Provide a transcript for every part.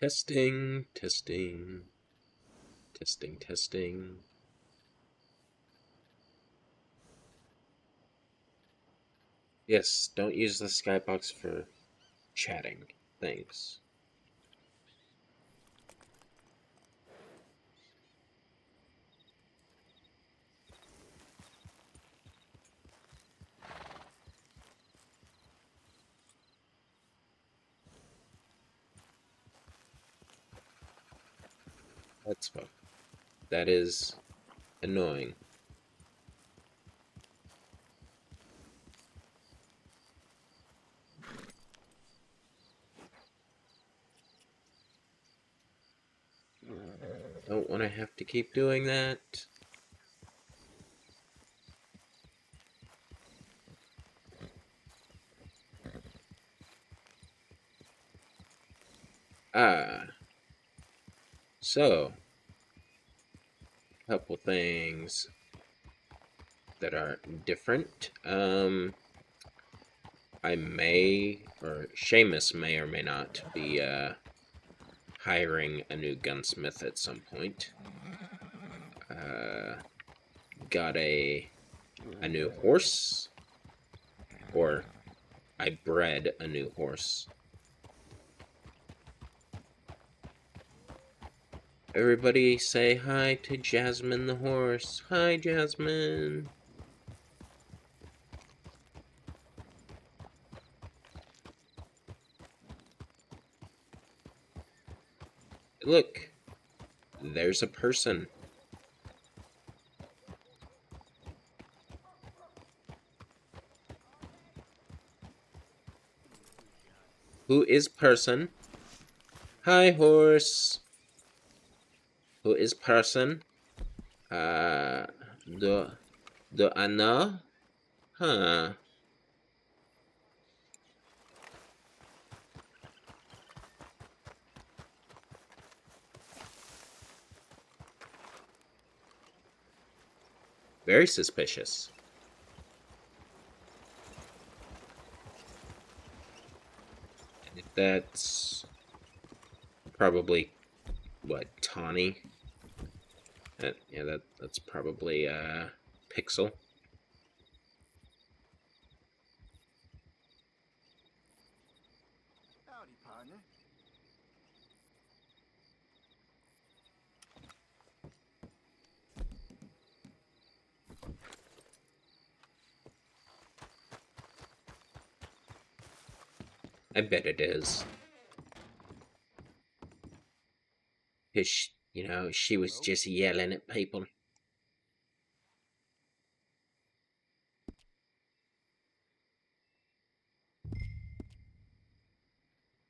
Testing, testing, testing, testing. Yes, don't use the skybox for chatting. Thanks. That's fun. That is annoying. Don't want to have to keep doing that. Ah, so, couple things that are different. I may, or Seamus may or may not be hiring a new gunsmith at some point. Got a new horse, or I bred a new horse. Everybody say hi to Jasmine the horse. Hi, Jasmine. Look, there's a person. Who is person? Hi, horse. Who is person? Do I know? Huh. Very suspicious. That's probably what, Tawny? That's probably Pixel. Howdy, partner. I bet it is. Cause she was just yelling at people.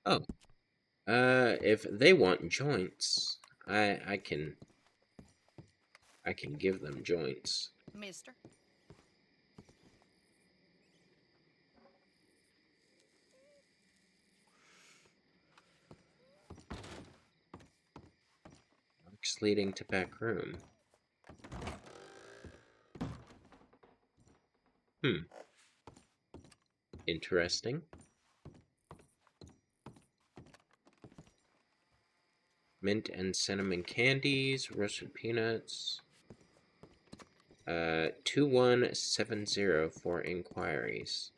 Oh, if they want joints, I can give them joints. Mister. Marks leading to back room. Interesting. Mint and cinnamon candies, roasted peanuts. 2170 for inquiries.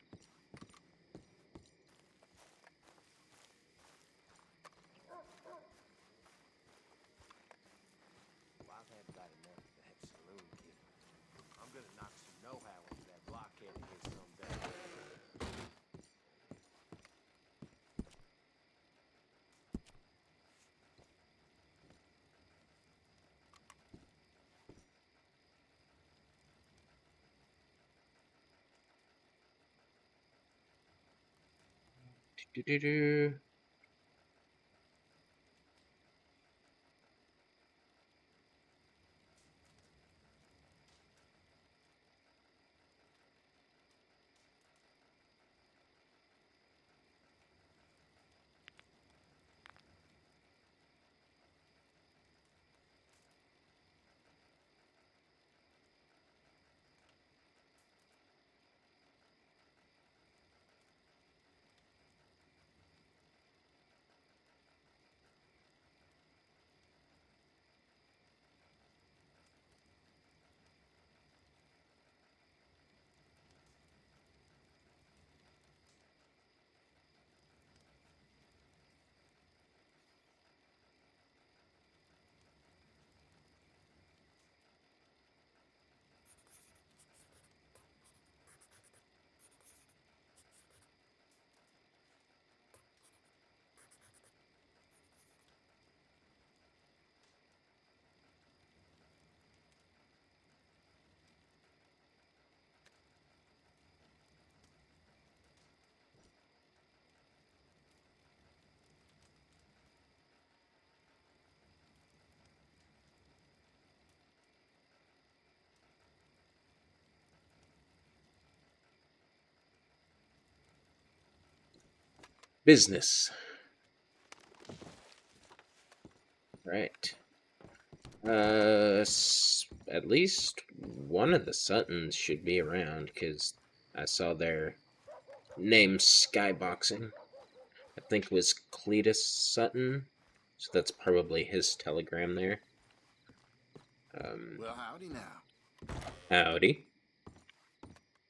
Well, I've had about enough of that saloon kid. I'm gonna knock some know-how into that blockhead of his someday. Do-do-do. Business. Right. At least one of the Suttons should be around because I saw their name skyboxing. I think it was Cletus Sutton, so that's probably his telegram there. Well, howdy now. Howdy.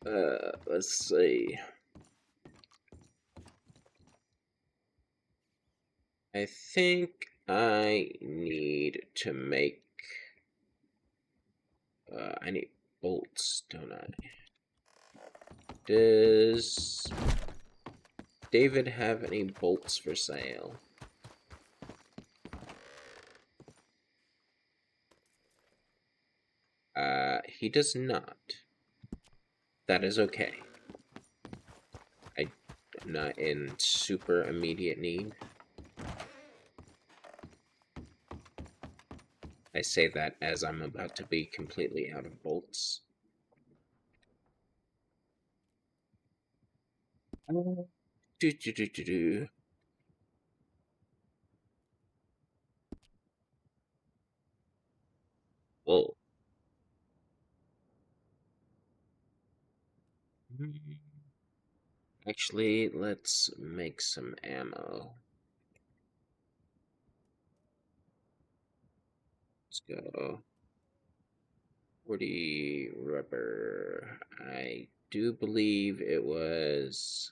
Let's see. I think I need to make. I need bolts, don't I? Does David have any bolts for sale? He does not. That is okay. I'm not in super immediate need. I say that as I'm about to be completely out of bolts. Do, do, do, do, do. Whoa. Actually, let's make some ammo. Let's go. 40 rubber. I do believe it was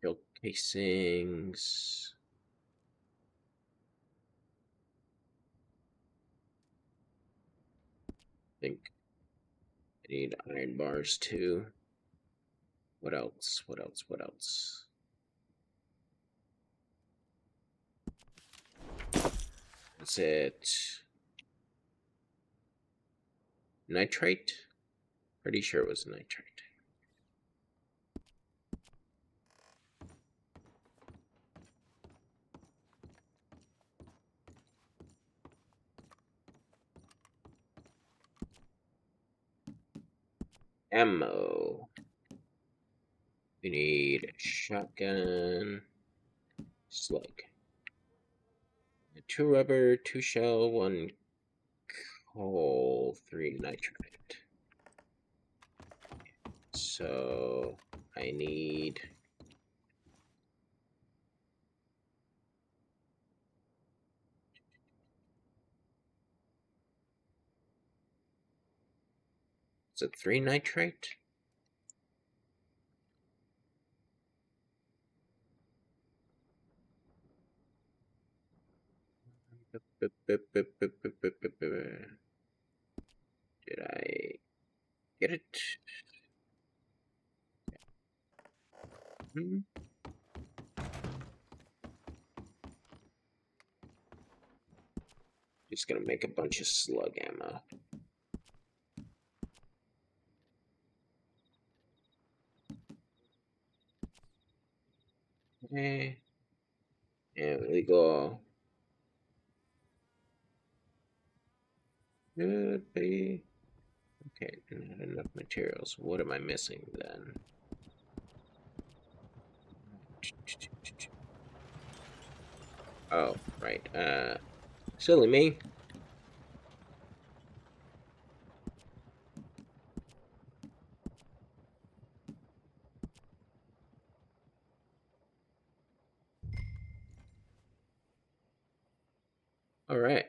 shell casings. I think I need iron bars too. What else? What else? What else? That's it. Nitrate? Pretty sure it was nitrate. Ammo. We need shotgun, slug. 2 rubber, 2 shell, 1 coal, 3 nitrate. So I need is it 3 nitrate? Did I get it? Hmm? Just gonna make a bunch of slug ammo. Okay. And we go. Should be. Okay, not enough materials. What am I missing then? Oh, right. Silly me. Alright.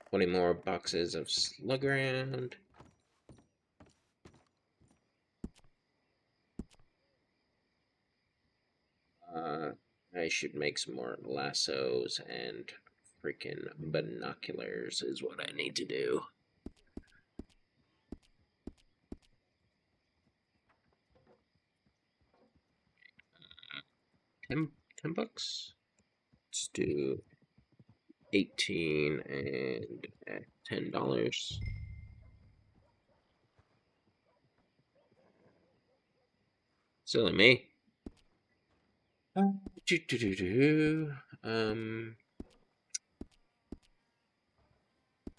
20 more boxes of slug around. I should make some more lassos and freaking binoculars is what I need to do. 10 bucks? Let's do 18 and $10. Silly me.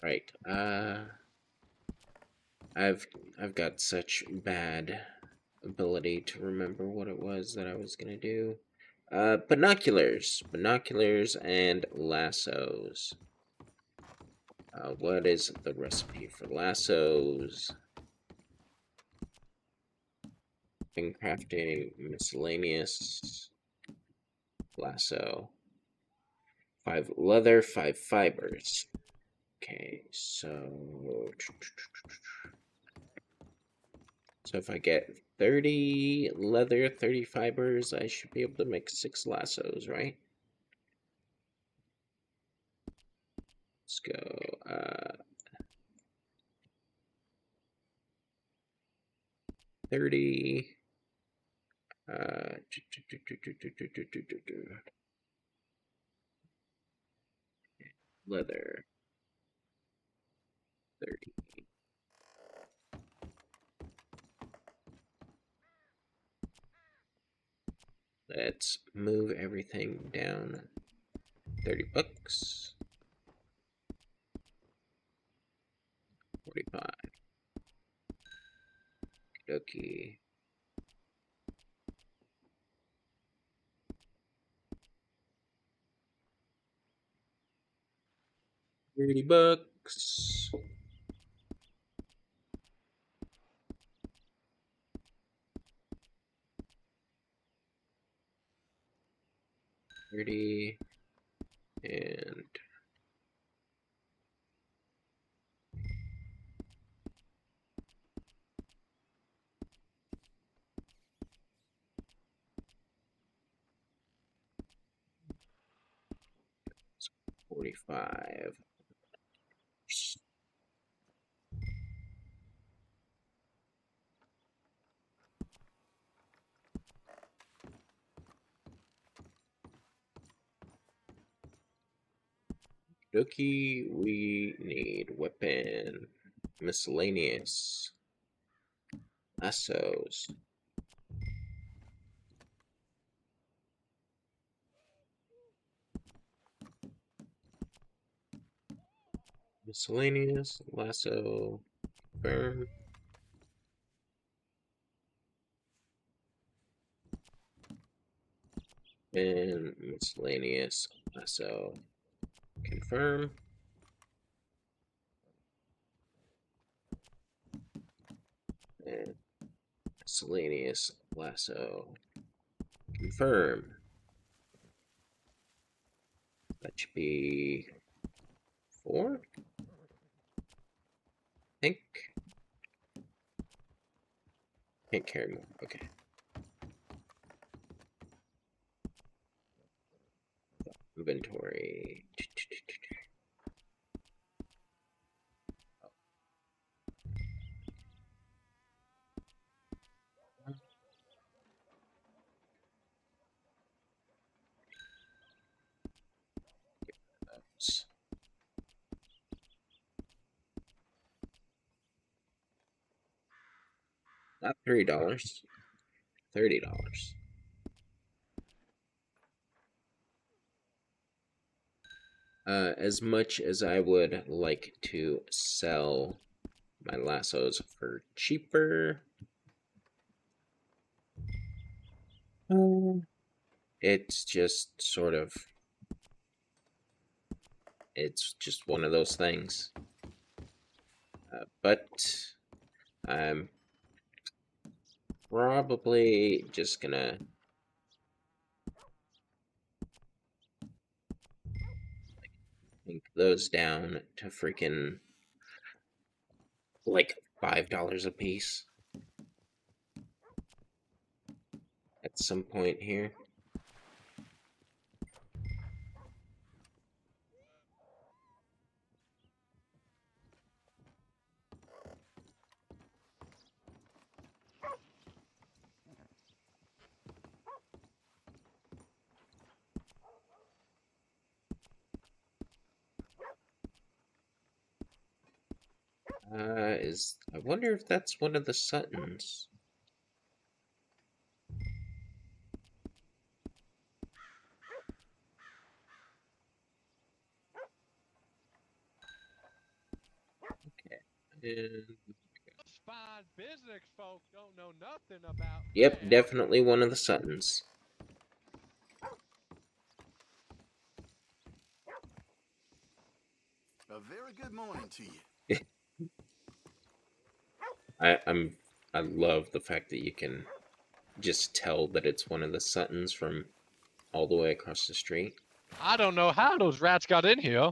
Right. I've got such bad ability to remember what it was that I was gonna do. Binoculars, and lassos. What is the recipe for lassos? Thing crafting, miscellaneous, lasso. 5 leather, 5 fibers. Okay, so if I get 30 leather, 30 fibers, I should be able to make 6 lassos, right? Let's go. 30. Leather. 30. Let's move everything down. 30 bucks. 45. Okay. 30 bucks. 30 and $45. Okay, we need weapon, miscellaneous, lassos, miscellaneous, lasso, firm, and miscellaneous, lasso, confirm, and miscellaneous, lasso, confirm. That should be 4, I think. Can't carry more. Okay. Inventory. Not $3, $30. As much as I would like to sell my lassos for cheaper, it's just sort of, it's just one of those things. But I'm probably just gonna link those down to freaking like $5 a piece at some point here. I wonder if that's one of the Suttons. Okay, and business folk don't know nothing about Yep, that. definitely one of the Suttons. A very good morning to you. I I love the fact that you can just tell that it's one of the Suttons from all the way across the street. I don't know how those rats got in here.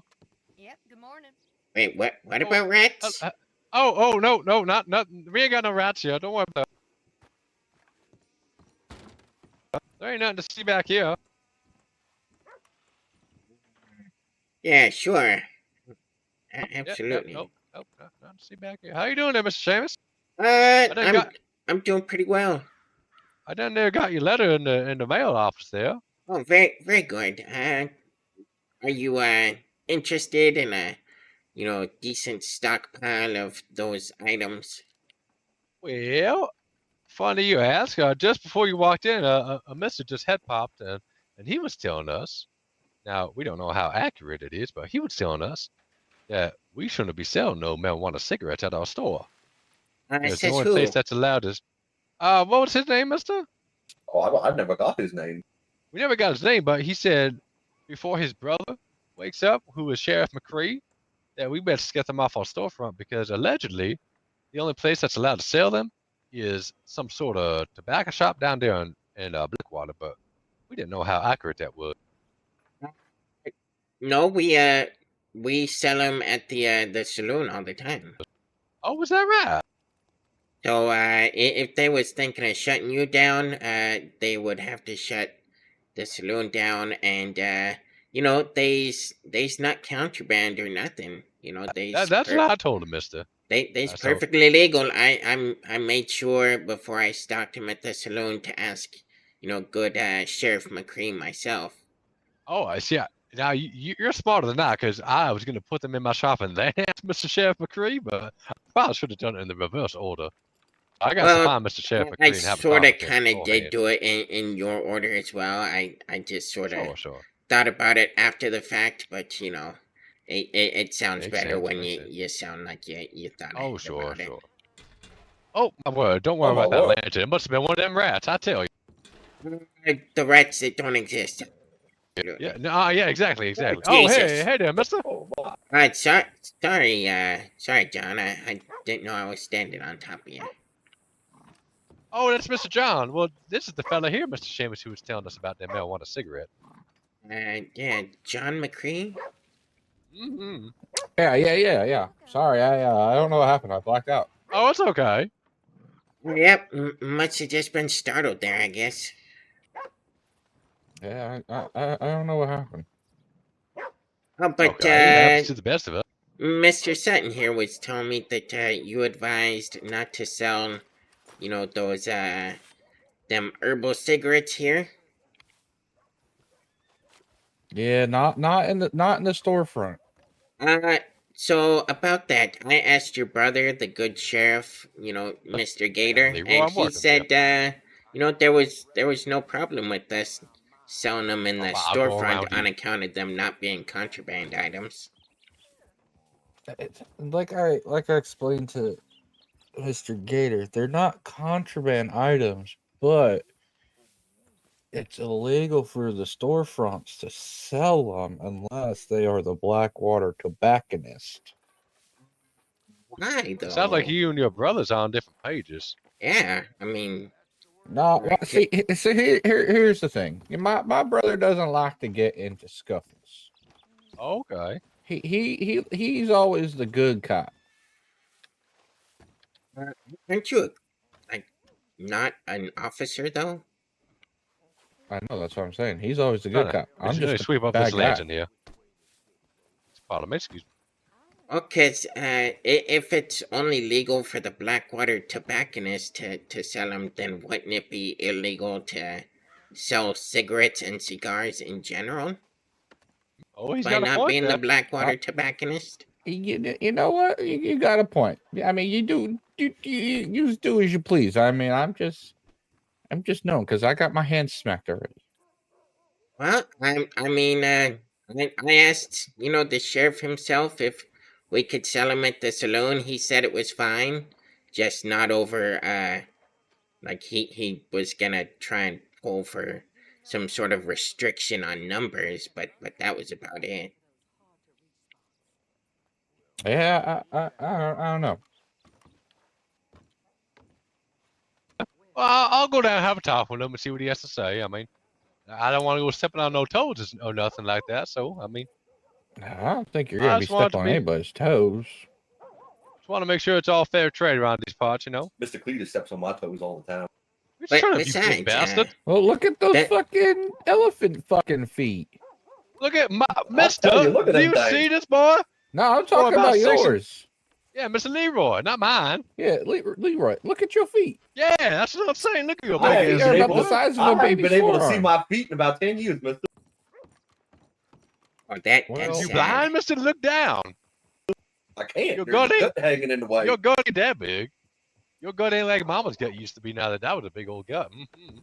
Yep, good morning. Wait, what? What Oh, about rats? no, not nothing. We ain't got no rats here. Don't worry about it. There ain't nothing to see back here. Yeah, sure. Yep, Absolutely. nope, nothing to see back here. How you doing there, Mr. Seamus? Uh, I done I'm got, I'm doing pretty well. I done there got your letter in the mail office there. Oh, very good. Are you interested in a decent stockpile of those items? Well, funny you ask. Just before you walked in, a mister just head popped, and he was telling us. Now we don't know how accurate it is, but he was telling us that we shouldn't be selling no marijuana cigarettes at our store. Because the Says only place who? that's allowed is what was his name, mister? Oh, I never got his name. We never got his name, but he said before his brother wakes up, who is Sheriff McCree, that we better get them off our storefront because allegedly the only place that's allowed to sell them is some sort of tobacco shop down there in Blackwater, but we didn't know how accurate that was. No, we sell them at the saloon all the time. Oh, was that right? So if they was thinking of shutting you down, they would have to shut the saloon down, and they's not contraband or nothing. That's what I told him, mister. They's So, perfectly legal. I made sure before I stocked them at the saloon to ask, good Sheriff McCree myself. oh, I see. Now you're smarter than I, because I was going to put them in my shop and then ask Mr. Sheriff McCree, but I probably should have done it in the reverse order. I got to Well, find Mr. Sheriff I McCree and have a sort talk of with him kind of did beforehand. do it in your order as well. I just sort of Sure. thought about it after the fact, but it sounds Makes better sense. when Makes you sense. you sound like you thought Oh, ahead about it. sure. Oh, my word. Don't worry Oh my about that word. lantern. It must have been one of them rats, I tell you. The rats that don't exist. Yeah, no, yeah, exactly. Oh, Oh, Jesus. hey there, mister. Oh my. Sorry, John. I didn't know I was standing on top of you. Oh, that's Mr. John. Well, this is the fella here, Mr. Seamus, who was telling us about that marijuana cigarette. Yeah, John McCree. Mm-hmm. Yeah. Sorry, I don't know what happened. I blacked out. Oh, it's okay. Yep, must have just been startled there, I guess. Yeah, I don't know what happened. Oh, but Okay, it happens to the best of us. Mr. Sutton here was telling me that you advised not to sell, those them herbal cigarettes here. Yeah, not in the storefront. Uh, so about that, I asked your brother, the good sheriff, Mr. Gator, Leroy, and I'm he working for you. said, there was no problem with us selling them in the I'll go storefront around on you. account of them not being contraband items. Like I explained to Mr. Gator, they're not contraband items, but it's illegal for the storefronts to sell them unless they are the Blackwater tobacconist. Why It sounds like though? you and your brothers are on different pages. Yeah, I mean, No, well, c- see, here's the thing. My brother doesn't like to get into scuffles. Okay. He's always the good cop. aren't you like not an officer though? I know that's what I'm saying. He's always the good Trying cop. I'm to just a sweep up this bad guy. lantern here. Pardon me, excuse me. Okay, if it's only legal for the Blackwater tobacconist to sell them, then wouldn't it be illegal to sell cigarettes and cigars in general Oh, he's by got a not point being the there. Blackwater tobacconist? You know what? You got a point. I mean, you just do as you please. I mean, I'm just known because I got my hands smacked already. Well, I asked, the sheriff himself if we could sell them at the saloon. He said it was fine. just not over. Like he was gonna try and pull for some sort of restriction on numbers, but that was about it. Yeah, I don't know. Well, I'll go down and have a talk with him and see what he has to say. I mean, I don't want to go stepping on no toes or nothing like that. So, I mean, I don't think you're I gonna be just want it stepping to on be, anybody's toes. just want to make sure it's all fair trade around these parts, you know? Mr. Cletus steps on my toes all the time. Which But turn up, you big besides, bastard. Well, look at those that fucking elephant fucking feet. Look at my I tell you, Mister. look at Do them you things. see this boy? No, I'm Boy, talking about 6 yours. Yeah, Mr. Leroy, not mine. Yeah, Leroy, look at your feet. Yeah, that's what I'm saying. Look at your My big feet ass are big about the boy. size of I a haven't baby's been able to see forearm. my feet in about 10 years, mister. oh that's Well, You sad. blind, Mister? Look down. I can't. Your There's gut a ain't gut hanging in the way. your gut ain't that big. Your gut ain't like Mama's gut used to be. Now that was a big old gut. Mm-hmm.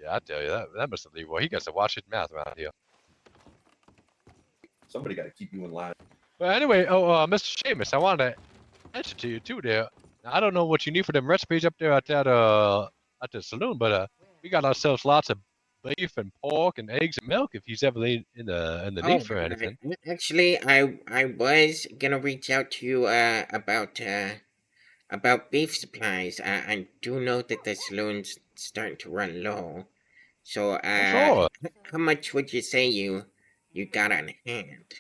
Yeah, I tell you that Mr. Leroy, he got to watch his mouth around here. Somebody got to keep you in line. But anyway, Mr. Seamus, I wanted to answer to you too there. Now, I don't know what you need for them recipes up there at the saloon, but we got ourselves lots of beef and pork and eggs and milk if he's ever in the need for anything. Actually, I was gonna reach out to you about beef supplies. I do know that the saloon's starting to run low. So Sure. how much would you say you got on hand?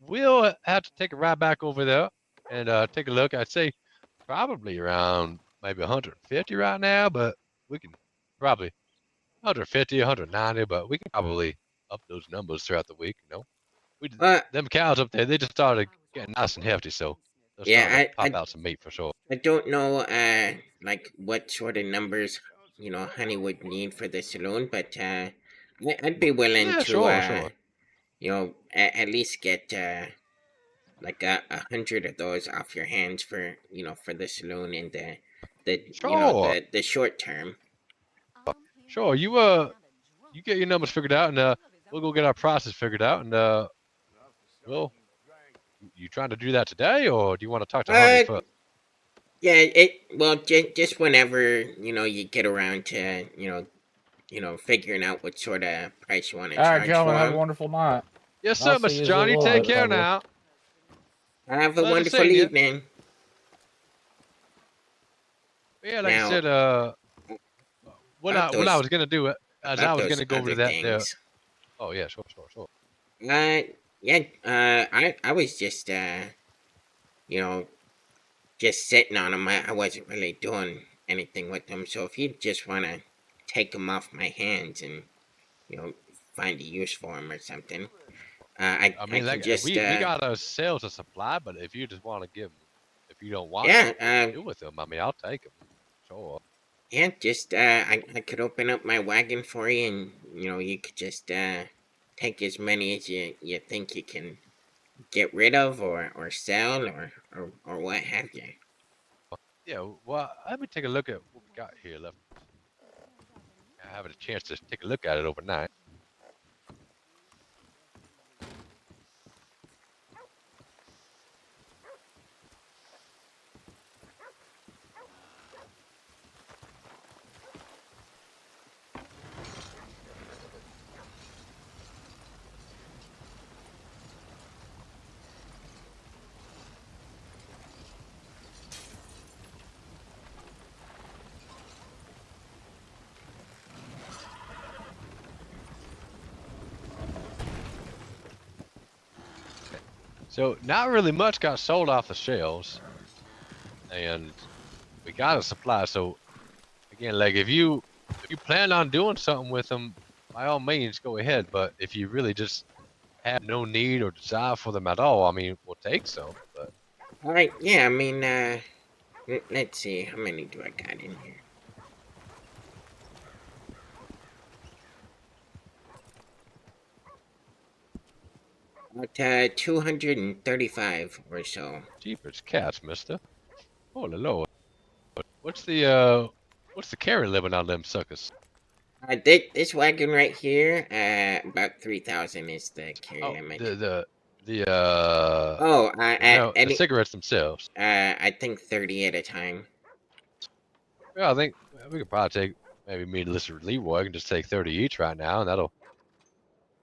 We'll have to take a ride back over there and take a look. I'd say probably around maybe 150 right now, but we can probably 150, 190, but we can probably up those numbers throughout the week. You know, them cows up there, they just started getting nice and hefty, so they're Yeah, starting to pop out some meat for sure. I don't know like what sort of numbers Honey would need for the saloon, but I'd be willing Yeah, to sure. at least get like 100 of those off your hands for for the saloon in the Sure. the short term. Sure. You get your numbers figured out, and we'll go get our prices figured out, and well, you trying to do that today, or do you want to talk to Honey first? Yeah, just whenever you get around to figuring out what sort of price you want to all right, charge gentlemen, for have a 'em. wonderful night. Yes, I'll sir, see Mr. yous a Johnny. little Take bit care later. now. Have a Pleasure wonderful seeing you. evening. Yeah, like Now, I said, what about I those was gonna do, as I about was those gonna go over other to that there. things. Oh yeah, sure. Yeah. I was just you know just sitting on them. I wasn't really doing anything with them. So if you just want to take them off my hands and you know find a use for them or something, I I mean, can like just we got ourselves a supply, but if you just want to give them, if you don't want yeah nothing to do with them, I mean, I'll take them. Sure. yeah just I could open up my wagon for you and you could just take as many as you think you can get rid of or sell or what have you. Yeah. Well, let me take a look at what we got here left. I haven't a chance to take a look at it overnight. So not really much got sold off the shelves, and we got a supply. So again, like if you plan on doing something with them, by all means go ahead. But if you really just have no need or desire for them at all, I mean, we'll take some. But All right, yeah, I mean, let's see, how many do I got in here? About 235 or so. jeepers cats, mister. Holy lord. What's the carry limit on them suckers? This wagon right here, about 3,000 is the carry Oh, limit. the The Oh, no, the cigarettes themselves. I think 30 at a time. Yeah, I think we could probably take maybe me and Leroy can just take 30 each right now, and that'll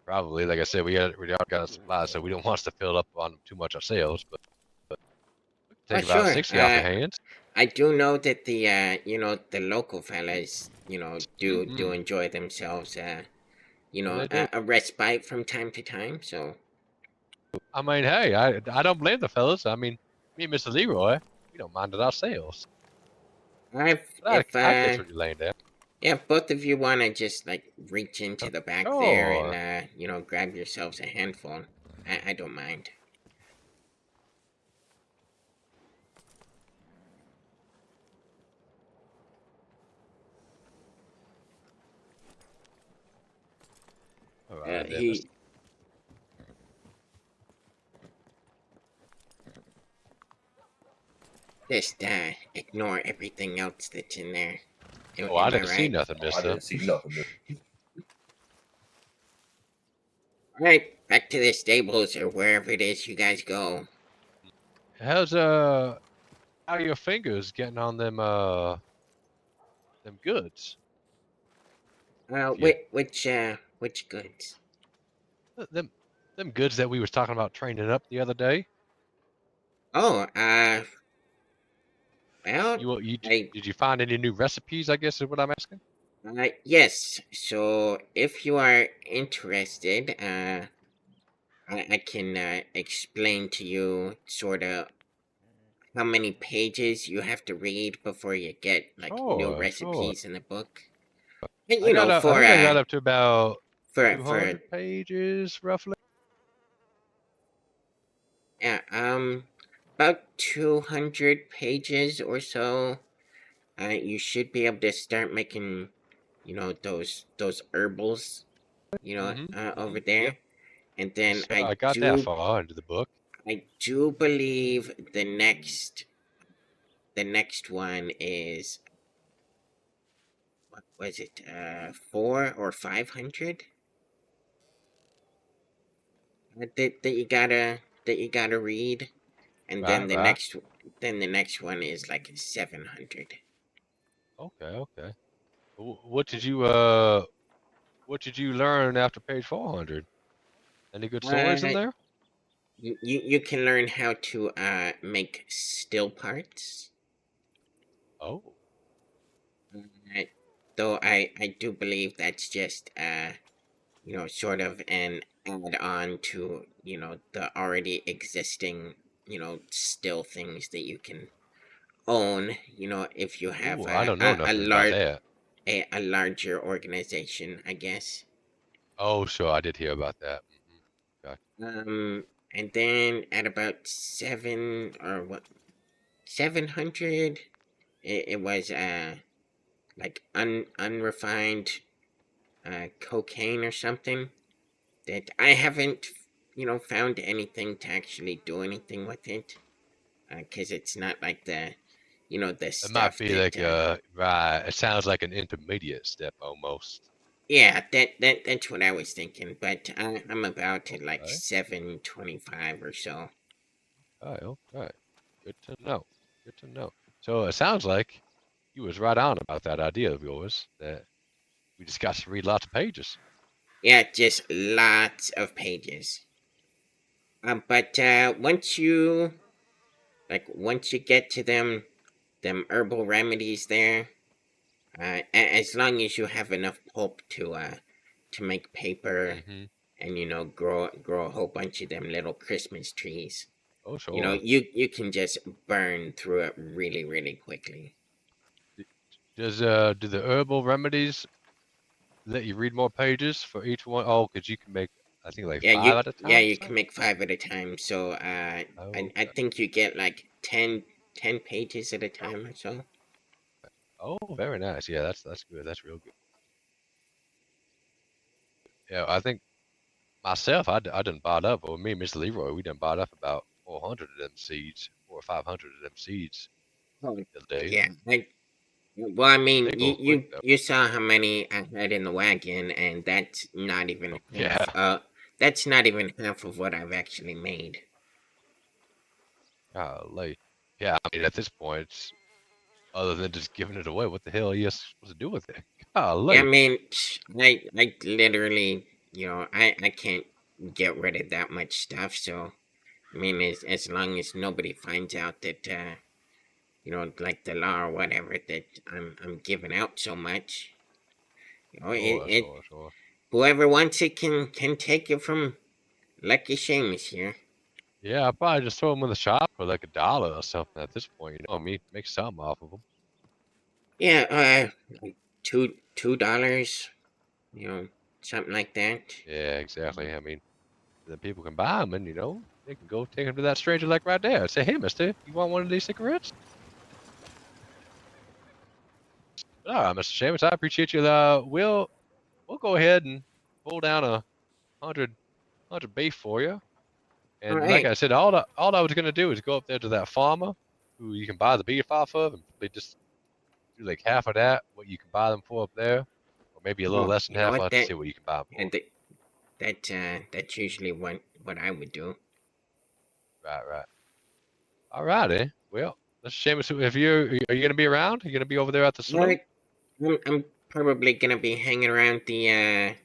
probably, like I said, we already got a supply, so we don't want us to fill up on too much ourselves, but we can Oh, take about sure. 60 off your hands. I do know that the the local fellas, do Mhm. enjoy themselves. Yeah, they do. A respite from time to time. So I mean, hey, I don't blame the fellas. I mean, me and Mr. Leroy, we don't mind it ourselves. But if I get what you're laying there. yeah, if both of you want to just like reach into the back there Sure. and grab yourselves a handful, I don't mind. All right, then, He just ignore everything else that's in there. Oh, I Am I didn't see right? nothing, I mister. didn't see nothing. All right, back to the stables or wherever it is you guys go. How's how are your fingers getting on them goods? If you Which goods? them goods that we was talking about training up the other day. Oh, well, You I did you find any new recipes? I guess is what I'm asking. yes. So if you are interested, I can explain to you sort of how many pages you have to read before you get like new Sure. recipes in the book. And, you know, I for think I got up to about for 200 pages roughly. yeah, about 200 pages or so. You should be able to start making, those herbals, over Yep. there. And then So I got that far into the book. I do believe the next one is, what was it, 4 or 500 that you gotta read, and Right, right. then the next one is like 700. Okay. What did you learn after page 400? Any good stories in Uh, there? you can learn how to make still parts. Oh. Uh, though I do believe that's just sort of an add on to, the already existing, still things that you can own, if you have Ooh, I don't know nothing about that. a larger organization, I guess. Oh, sure, I did hear about that. Okay. And then at about 700, it was like unrefined cocaine or something that I haven't, found anything to actually do anything with it, because it's not like the It might stuff be that, like right. It sounds like an intermediate step almost. yeah, that's what I was thinking, but I'm about to like Okay. 725 or so. Okay. Good to know. Good to know. So it sounds like you was right on about that idea of yours that we just got to read lots of pages. Yeah, just lots of pages. But once you get to them herbal remedies there, as long as you have enough pulp to make paper Mm-hmm. and grow a whole bunch of them little Christmas trees, Oh, sure. you can just burn through it really really quickly. Do the herbal remedies let you read more pages for each one? Oh, because you can make, I think, like Yeah, 5 at a time or you can something? make 5 at a time. So Oh, I okay. think you get like 10 pages at a time or so. Oh, very nice. Yeah, that's good. That's real good. Yeah, I think myself, I done bought up, or me and Mr. Leroy, we done bought up about 400 of them seeds, or 500 of them seeds Oh, the other day. yeah. Well, I mean, They go quick though. you saw how many I had in the wagon, and that's not even Yeah. half. that's not even half of what I've actually made. Golly. Yeah, I mean, at this point, it's, other than just giving it away, what the hell are you supposed to do with it? I Golly. mean, I literally, I can't get rid of that much stuff. So, I mean, as long as nobody finds out that, like the law or whatever, that I'm giving out so much, Sure. whoever wants it can take it from Lucky Seamus here. Yeah, I probably just throw them in the shop for like $1 or something at this point. You know, I mean, make something off of them. Yeah, like $2, something like that. Yeah, exactly. I mean, then people can buy them, and you know, they can go take them to that stranger like right there. Say, hey, Mister, you want one of these cigarettes? All right, Mr. Seamus, I appreciate you. We'll go ahead and pull down 100 beef for you. All And like right. I said, all I was gonna do is go up there to that farmer who you can buy the beef off of, and probably just do like half of that, what you can buy them for up there, or maybe a little Well, less than you know half. I'll what? have to see what you can buy them Yeah, for. that's usually what I would do. Right. All righty. Well, Mr. Seamus, if are you gonna be around? Are you gonna be over there at the saloon? Like, I'm probably gonna be hanging around the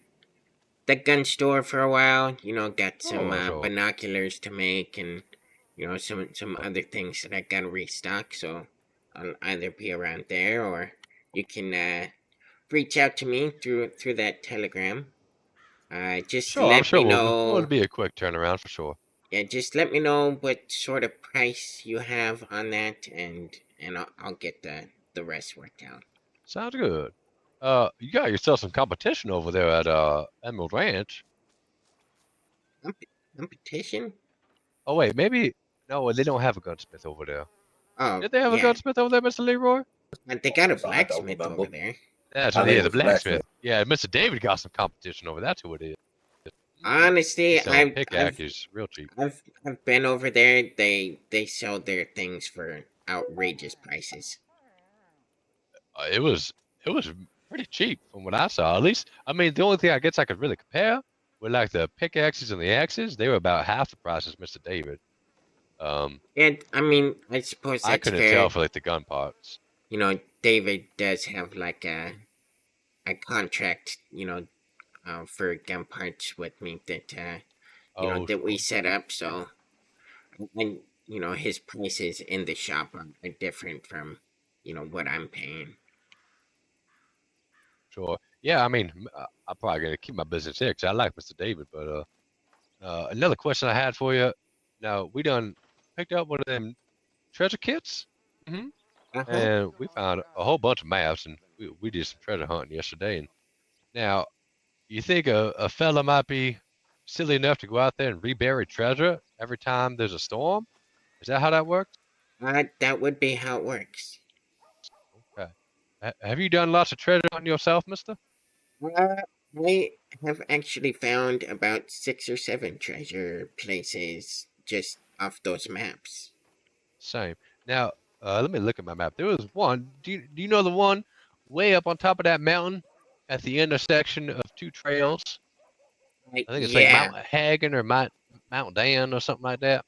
gun store for a while. Got some Oh, sure. binoculars to make, and some other things that I gotta restock. So I'll either be around there, or you can reach out to me through that telegram. Just Sure, I'm let sure me we'll know. be a quick turnaround for sure. Yeah, just let me know what sort of price you have on that, and I'll get the rest worked out. Sounds good. You got yourself some competition over there at Emerald Ranch. Competition? Oh wait, maybe no, they don't have a gunsmith over there. Oh Did they have a yeah, gunsmith over there, Mr. Leroy? they got a So I don't blacksmith over remember. there. That's I think yeah, it the was the blacksmith. blacksmith. Yeah, Mr. David got some competition over. That's who it is. He's Honestly, selling pickaxes real cheap. I've been over there. They sell their things for outrageous prices. It was pretty cheap from what I saw. At least, I mean, the only thing I guess I could really compare were like the pickaxes and the axes. They were about half the price as Mr. David. Um, And I mean, I suppose I that's couldn't tell fair. for like the gun parts. David does have like a contract, for gun parts with me that Oh, that we sure, set up. So, and his prices in the shop are different from what I'm paying. sure. Yeah, I mean, I'm probably gonna keep my business here because I like Mr. David. But another question I had for you. Now we done picked up one of them treasure kits. Hmm. Uh-huh. And we found a whole bunch of maps, and we did some treasure hunting yesterday. And now, you think a fella might be silly enough to go out there and rebury treasure every time there's a storm? Is that how that works? That would be how it works. Okay. Have you done lots of treasure hunting yourself, Mister? Uh, I have actually found about 6 or 7 treasure places just off those maps. Same. Now, let me look at my map. There was one. Do you know the one way up on top of that mountain at the intersection of two trails? I think it's like Yeah, Mount Hagen or Mount Dan or something like that.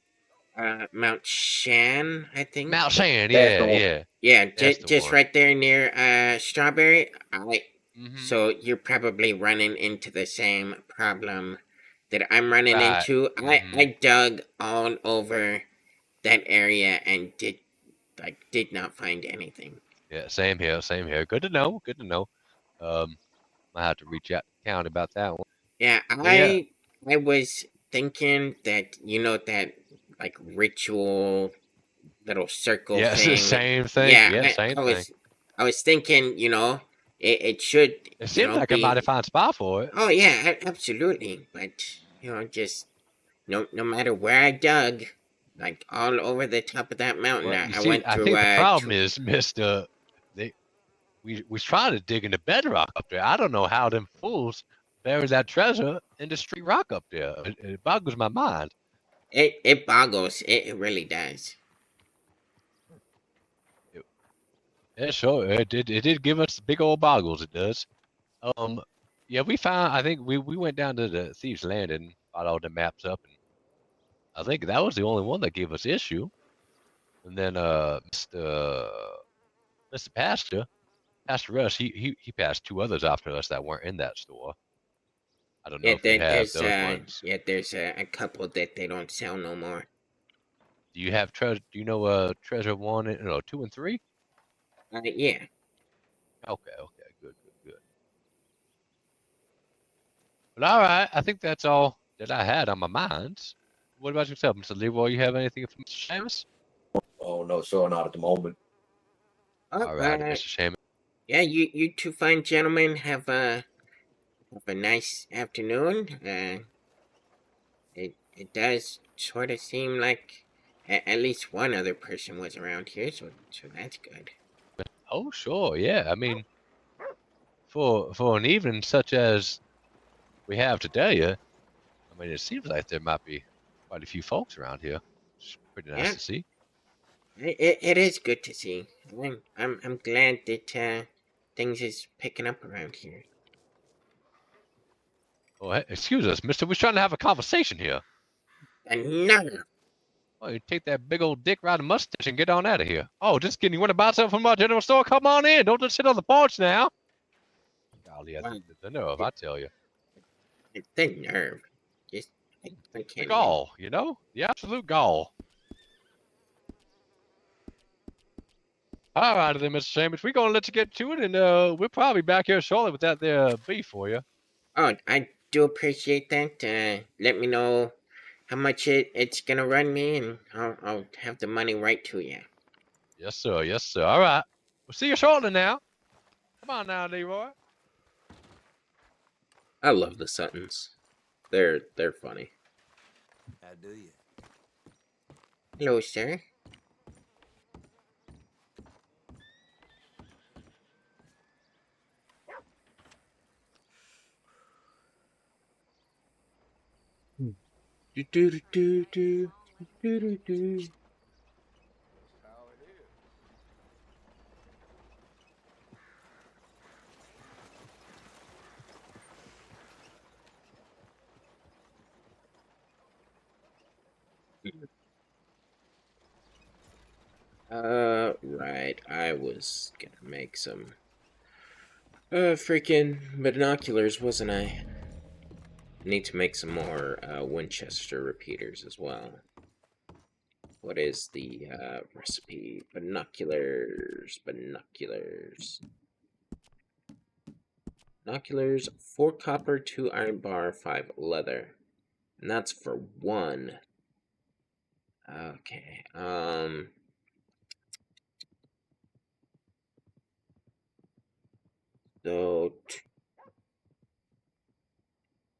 Mount Shan, I Mount think. Sand, That's yeah, the one. yeah. Yeah, That's the just one. right there near Strawberry. Hmm. So you're probably running into the same problem that I'm running Right. into. Hmm. I dug all over that area and did not find anything. Yeah, same here, same here. Good to know. Good to know. I have to reach out to the county about that one. Yeah, But yeah, I was thinking that that like ritual little circle yeah, it's the thing. same thing. Yeah, Yeah, same thing. I was thinking, it should, It seems like a mighty be. fine spot for it. Oh yeah, absolutely. But just no matter where I dug, like all over the top of that mountain, Well, you I see, went I through think the problem is, Mister, they we was trying to dig into bedrock up there. I don't know how them fools buried that treasure in the street rock up there. It boggles my mind. it boggles. It really does. It, yeah, sure, it did give us big old boggles. It does. Um, yeah, we found. I think we went down to the Thieves Landing brought all the maps up, and I think that was the only one that gave us issue. And then Mr. Pastor Rush, he passed 2 others after us that weren't in that store. I don't know Yeah, if you have there's those ones. a couple that they don't sell no more. Do you have treasure? Do you know treasure 1 and 2 and 3? Yeah. Okay, good. But all right, I think that's all that I had on my mind. What about yourself, Mr. Leroy? You have anything from Mr. Seamus? Oh no, sure, not at the moment. Oh, All right, Mr. Seamus. yeah, you two fine gentlemen have a nice afternoon. It does sort of seem like at least one other person was around here, so that's good. Oh, sure, yeah. I mean, for an evening such as we have today, I mean, it seems like there might be quite a few folks around here. It's pretty nice Yeah, to see. it is good to see. I'm glad that things is picking up around here. Oh, hey, excuse us, mister. We're trying to have a conversation here. Another. Oh, you take that big old dick riding mustache and get on out of here. Oh, just kidding. You want to buy something from our general store? Come on in. Don't just sit on the porch now. Golly, the nerve, I tell you. The nerve. Just I The can't even. gall, you know? The absolute gall. All right, then, Mr. Seamus. We're going to let you get to it, and we'll probably be back here shortly with that there beef for you. Oh, I do appreciate that. Let me know how much it's gonna run me, and I'll have the money right to you. Yes, sir. Yes, sir. All right. We'll see you shortly now. Come on now, Leroy. I love the Suttons. They're funny. How do you? Hello, sir. Do do do do do do do. Right. I was gonna make some freaking binoculars, wasn't I? Need to make some more Winchester repeaters as well. What is the recipe? Binoculars. 4 copper, 2 iron bar, 5 leather. And that's for 1. Okay, so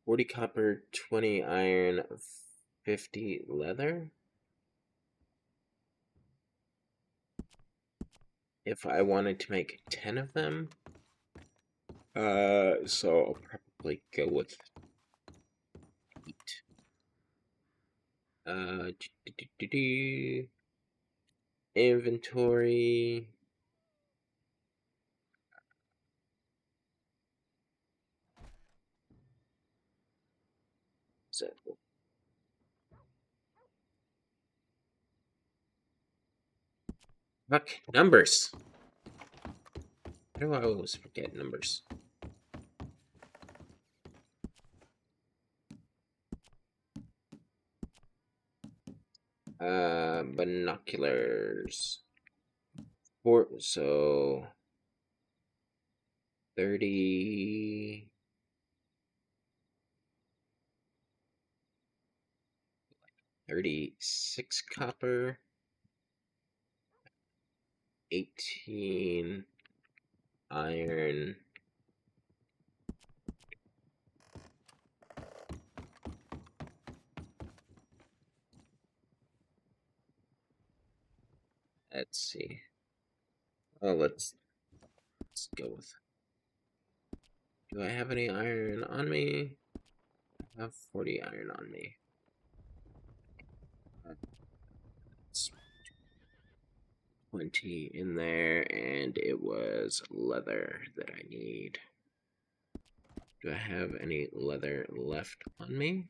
40 copper, 20 iron, 50 leather? If I wanted to make 10 of them? So I'll probably go with 8. Inventory. So, fuck, numbers. Why do I always forget numbers? Binoculars. So 30. 36 copper, 18 iron, let's see. Oh, let's go with. Do I have any iron on me? I have 40 iron on me. It's 20 in there, and it was leather that I need. Do I have any leather left on me?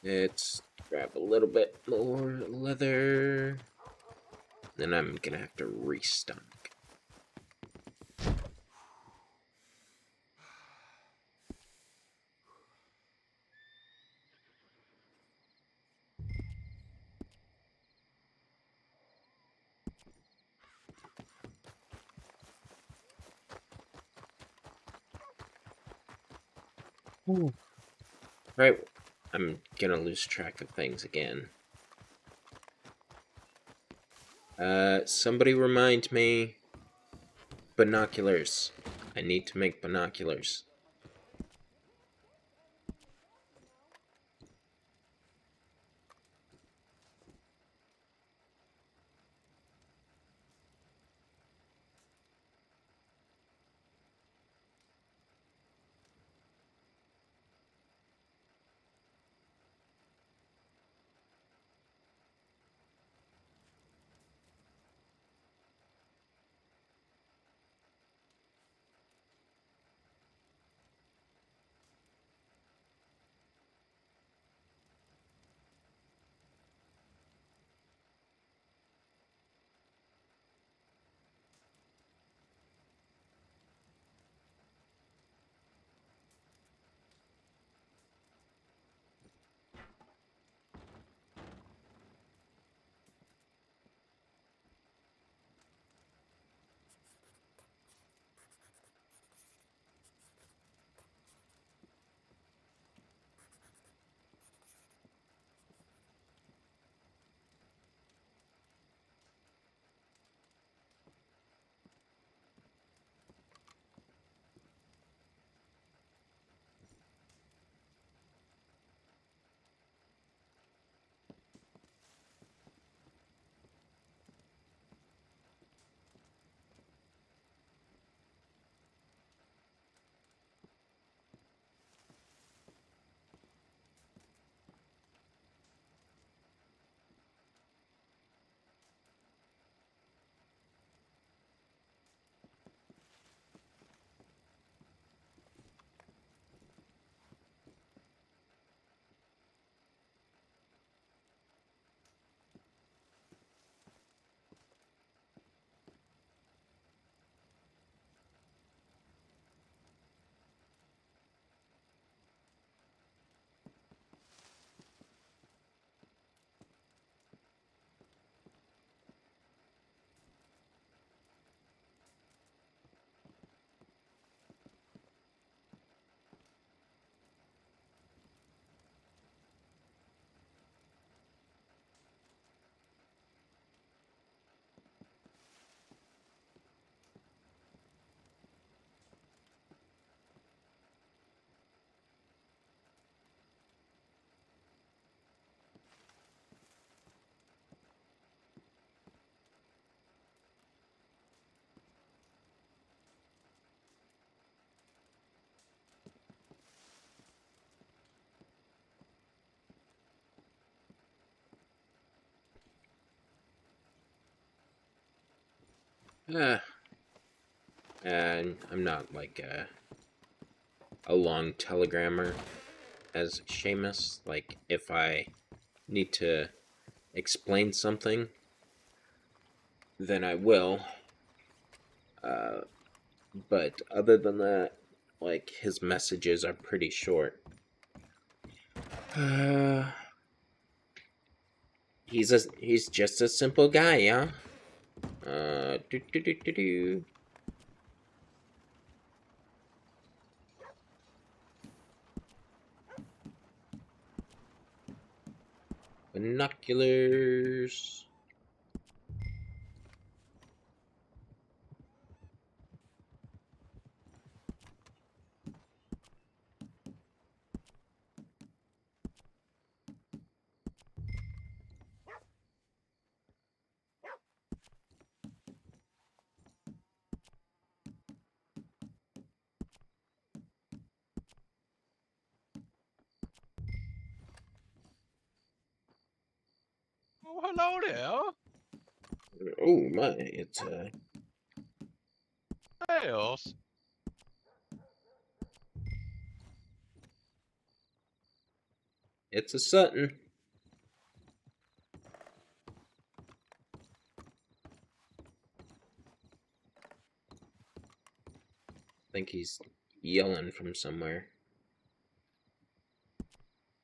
Let's grab a little bit more leather. Then I'm gonna have to restock. Ooh. Right, I'm gonna lose track of things again. Somebody remind me. Binoculars. I need to make binoculars. Ah, and I'm not like a long telegrammer as Seamus. Like, if I need to explain something, then I will. Uh, but other than that, like, his messages are pretty short. He's just a simple guy, yeah. Do do do do do. Binoculars. Oh, hello there. Oh my, it's smells. It's a Sutton. I think he's yelling from somewhere.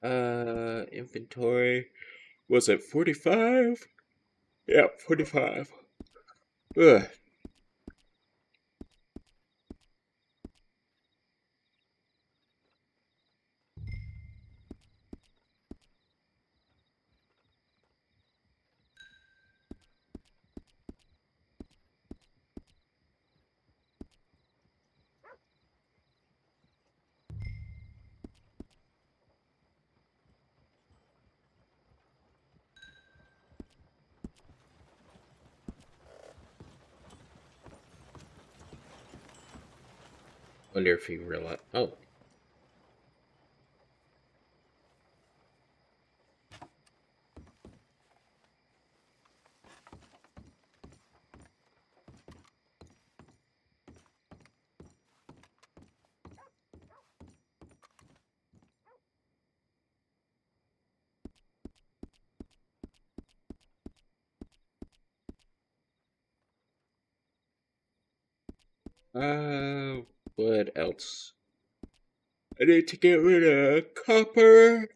Inventory. Was it 45? Yeah, 45. Ugh. Wonder if he realized. Oh. What else? I need to get rid of copper.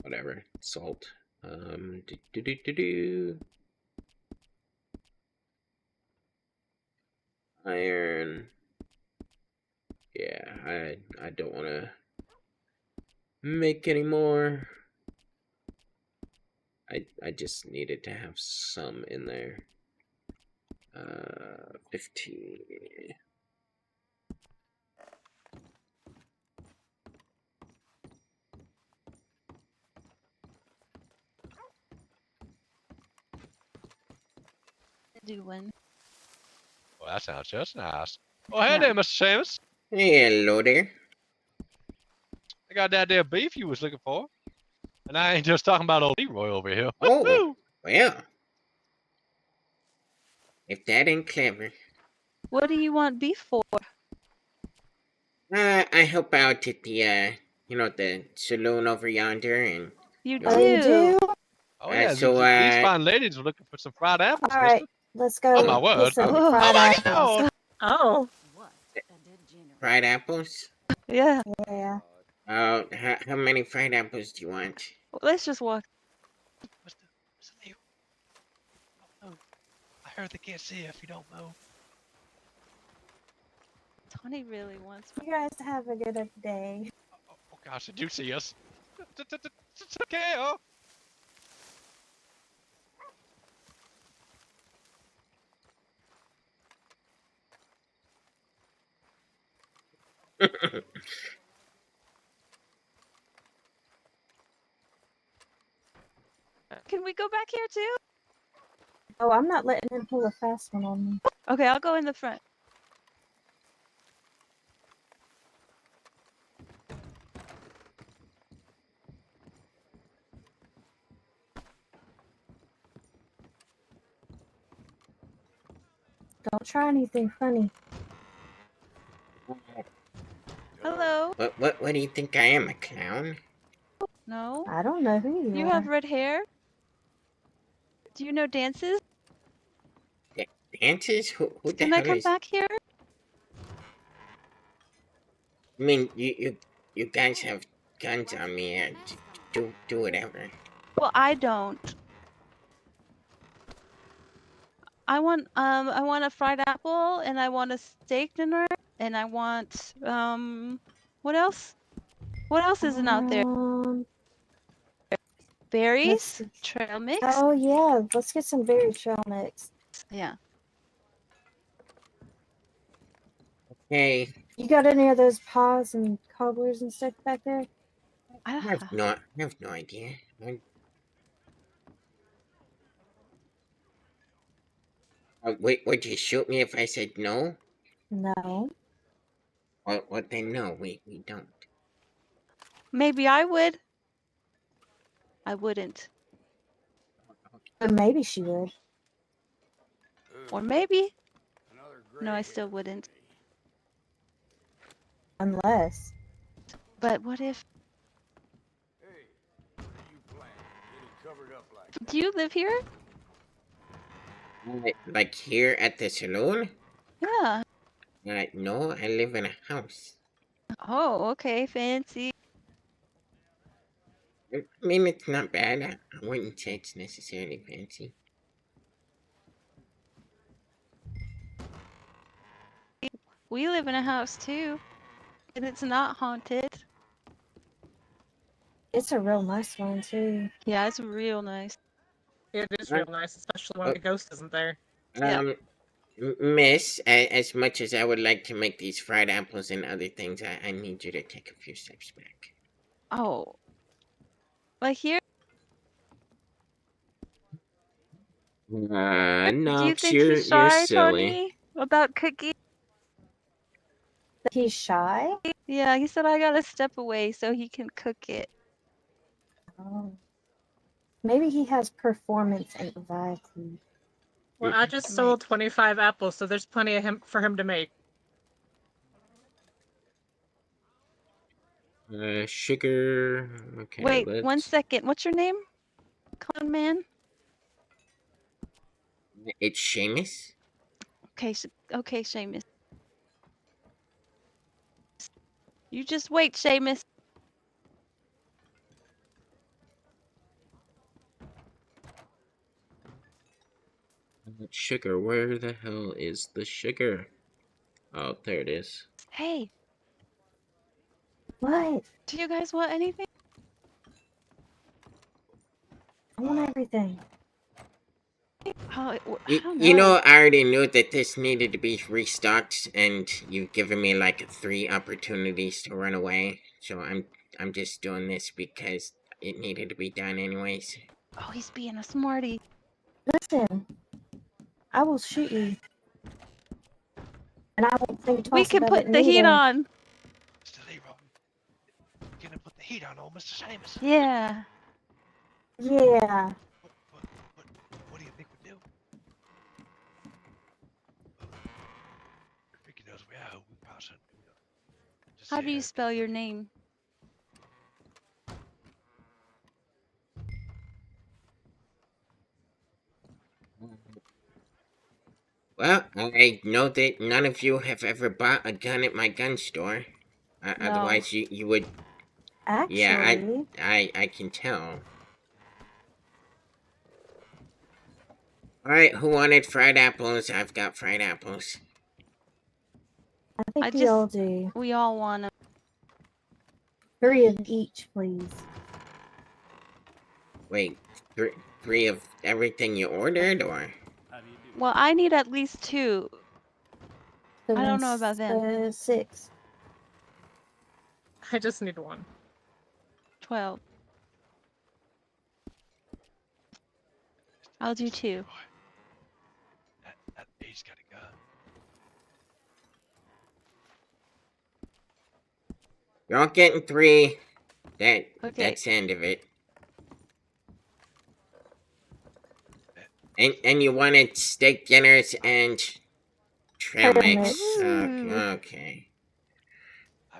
Whatever. Salt. Iron. Yeah, I don't want to make any more. I just needed to have some in there. 15. Doing. Well, that sounds just nice. Oh, hey Yeah. there, Mr. Seamus. Hello there. I got that there beef you was looking for. And I ain't just talking about old Leroy over here. Oh, Woo-hoo! well. If that ain't clever. What do you want beef for? I help out at the, the saloon over yonder, and You Oh, You do. do? Oh, yeah, so, these fine ladies are looking for some fried apples, All right, mister. let's Oh, go my get word. some Oh. fried Oh, my apples. God. Oh. fried apples. Yeah. Yeah. How many fried apples do you want? Let's just walk. Mr. Leroy. Don't move. I heard they can't see you if you don't move. Tony really wants. You guys have a good day. Oh gosh, did you see us? It's okay, oh. Can we go back here too? Oh, I'm not letting him pull a fast one on me. Okay, I'll go in the front. Don't try anything funny. Hello. What do you think I am, a clown? No. I don't know who you You are. have red hair. Do you know dances? Dances? Who the Can I hell come is? back here? I mean, you guys have guns on me. Do whatever. Well, I don't. I want a fried apple, and I want a steak dinner, and I want what else? What else isn't out there? Let's Berries, see. trail mix. Oh yeah, let's get some berry trail mix. Yeah. Hey, You got any of those paws and cobblers and stuff back there? I I have no idea. Wait, would you shoot me if I said no? No. What then? No, we don't. Maybe I would. I wouldn't. But maybe she would. Or maybe. No, I still wouldn't. Unless. But what if? Do you live here? Like here at the saloon? Yeah. No, I live in a house. Oh, okay, fancy. I mean, it's not bad. I wouldn't say it's necessarily fancy. We live in a house too, and it's not haunted. It's a real nice one, too. Yeah, it's real nice. It is real nice, especially when the ghost isn't there. Yeah. Miss, as much as I would like to make these fried apples and other things, I need you to take a few steps back. Oh. But here, do No, you think you're he's shy, silly. Tony? About cooking? He's shy? Yeah, he said I gotta step away so he can cook it. Oh. Maybe he has performance anxiety. Well, I just sold 25 apples, so there's plenty of him for him to make. Sugar. Okay, Wait, let's... 1 second. What's your name? Con man? It's Seamus. Okay, okay, Seamus. You just wait, Seamus. Sugar, where the hell is the sugar? Oh, there it is. Hey, What? do you guys want anything? I want everything. I You, don't you know, know. I already knew that this needed to be restocked, and you've given me like 3 opportunities to run away. So I'm just doing this because it needed to be done anyways. Oh, he's being a smarty. Listen, I will shoot you. And I won't think We twice can about put it the heat neither. on. Mr. Leroy, you're gonna put the heat on Mr. Seamus. Yeah. Yeah. What do you think we do? Ricky knows we are. We pass it. Just How say do you that. spell your name? Well, I know that none of you have ever bought a gun at my gun store. No. Otherwise, you would. Actually, Yeah, I can tell. Alright, who wanted fried apples? I've got fried apples. I think I we just- all do. We all want 'em. 3 of each, please. Wait, three of everything you ordered, or? Well, I need at least 2. So I don't know then about them. 6. I just need 1. 12. I'll do 2. Leroy, that he's got a gun. You're all getting 3. Okay. That's the end of it. And you wanted steak dinners and trail Trail mix. mix. Okay. I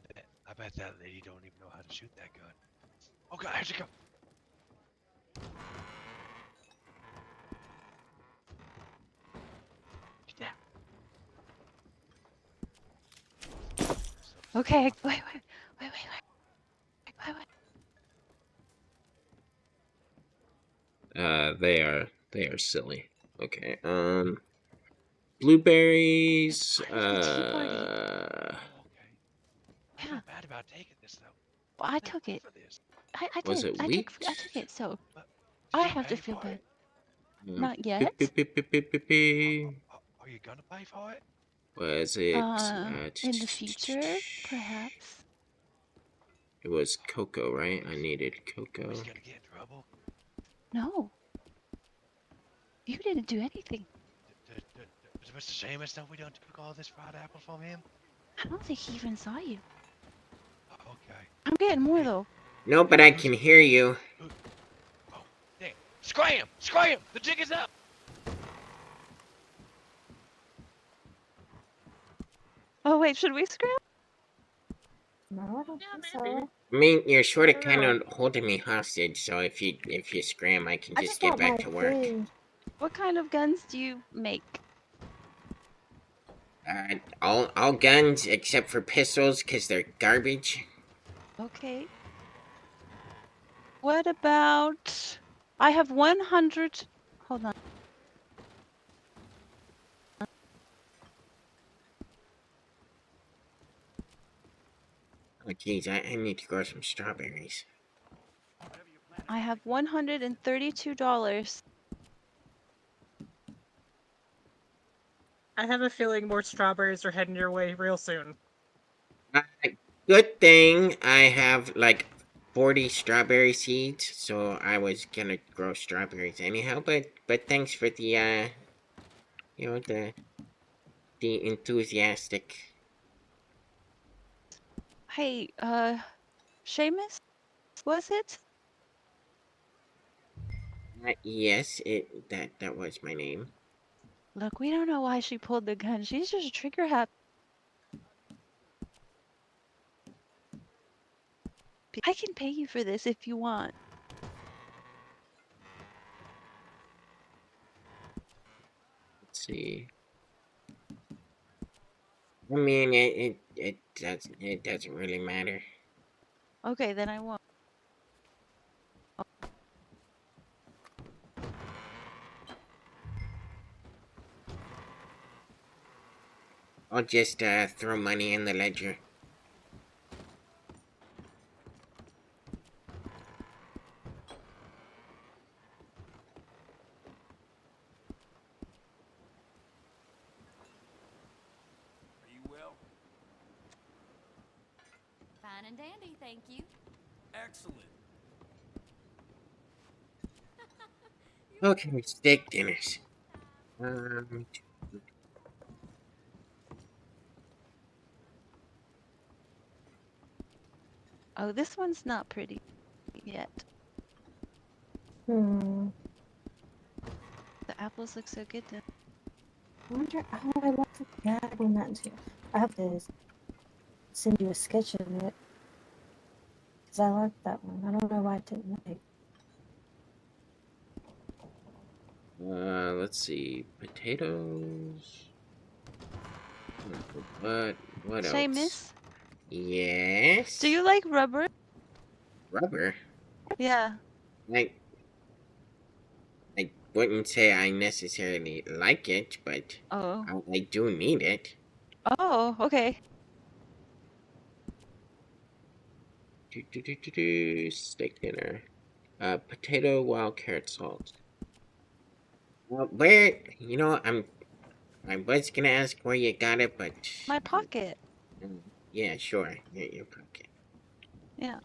bet that lady don't even know how to shoot that gun. Oh God, here she come. Get down. Okay, wait. They are silly. Okay, blueberries, Oh, okay. Yeah. I feel bad about taking this though. Well, I took it. For this. I Was did. it I weak? took it, so But I did you have to pay feel for bad. it? Not yet. Are you gonna pay for it? Was it, In the future, perhaps. It was cocoa, right? I needed cocoa. Was he gonna get in trouble? No. You didn't do anything. Does Mr. Seamus know we don't took all this fried apple from him? I don't think he even saw you. Oh, okay. I'm getting more though. No, but I can hear you. Scram! Scram! The jig is up! Oh wait, should we scram? No, I don't Yeah, think maybe. so. I mean, you're sort of I don't kind know. of holding me hostage, so if you scram, I can I just just get want back my to work. food. What kind of guns do you make? All guns except for pistols, cause they're garbage. Okay. What about? I have 100. Hold on. Oh jeez, I need to grow some strawberries. I have $132. I have a feeling more strawberries are heading your way real soon. Uh, Good thing I have like 40 strawberry seeds, so I was gonna grow strawberries anyhow. But thanks for the you know the enthusiastic. Hey, Seamus, was it? Yes, that was my name. Look, we don't know why she pulled the gun. She's just trigger happy. I can pay you for this if you want. Let's see. I mean, it doesn't really matter. Okay, then I won't. I'll just throw money in the ledger. Are you well? Fine and dandy, thank you. Excellent. Okay, steak dinners. Um, Oh, this one's not pretty yet. Hmm. The apples look so good. I wonder how I left the gag on that too. I have to send you a sketch of it. Because I like that one. I don't know why it didn't like. let's see. Potatoes. What else? Seamus, Yes. do you like rubber? Rubber? Yeah. I wouldn't say I necessarily like it, but Oh. I do need it. Oh, okay. Steak dinner. Potato, wild carrot salt. Where, I was gonna ask where you got it, but My pocket. yeah, sure, your pocket. Yeah.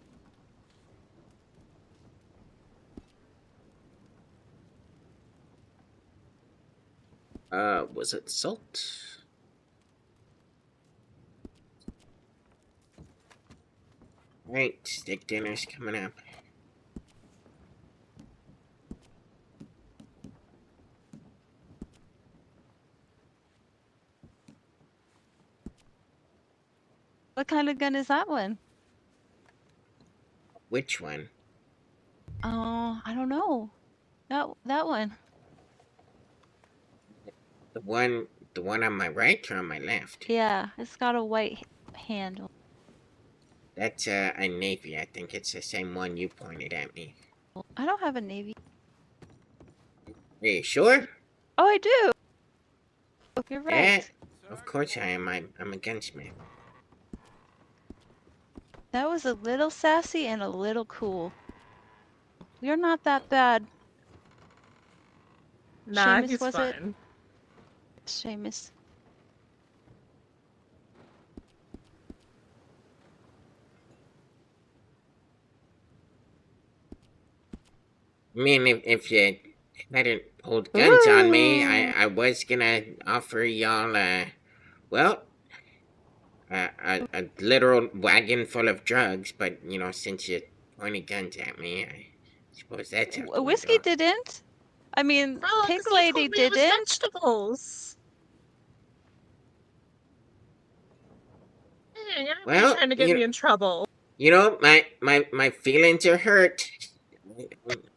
Was it salt? Right, steak dinner's coming up. What kind of gun is that one? Which one? Oh, I don't know. That one. The one on my right or on my left? Yeah, it's got a white handle. That's a navy. I think it's the same one you pointed at me. I don't have a navy. Are you sure? Oh, I do. You're Yeah, right. of course I am. I'm a gunsmith. That was a little sassy and a little cool. You're not that bad. Nah, Seamus, he's was it? fine. Seamus. I mean, if you hadn't pulled guns on me, I was gonna offer y'all well, a literal wagon full of drugs. But since you pointed guns at me, I Suppose that's out the Whiskey window. didn't. I mean, Well, Pink 'cause you Lady told me it was didn't. vegetables. Hey, you're Well, trying to get me in trouble. You know, my feelings are hurt.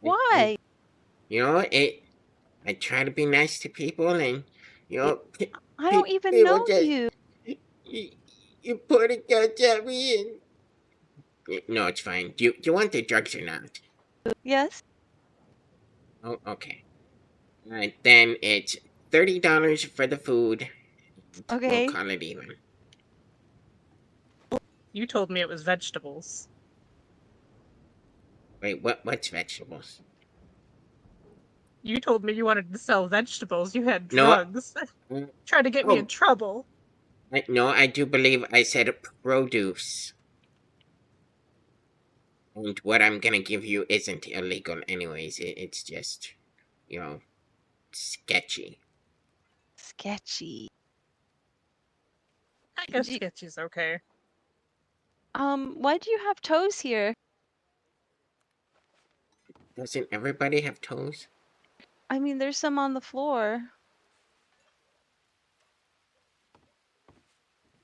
Why? You know, I try to be nice to people, and you know, I don't even people know just you. you pointing guns at me, and no, it's fine. Do you want the drugs or not? Yes. Oh, okay. All right, then it's $30 for the food. We'll Okay. call it even. You told me it was vegetables. Wait, what's vegetables? You told me you wanted to sell vegetables. You had No. drugs. Trying to get me in Oh, trouble. no, I do believe I said produce. And what I'm gonna give you isn't illegal, anyways. It's just, you know, sketchy. Sketchy. I guess Gee- sketchy's okay. Why do you have toes here? Doesn't everybody have toes? I mean, there's some on the floor.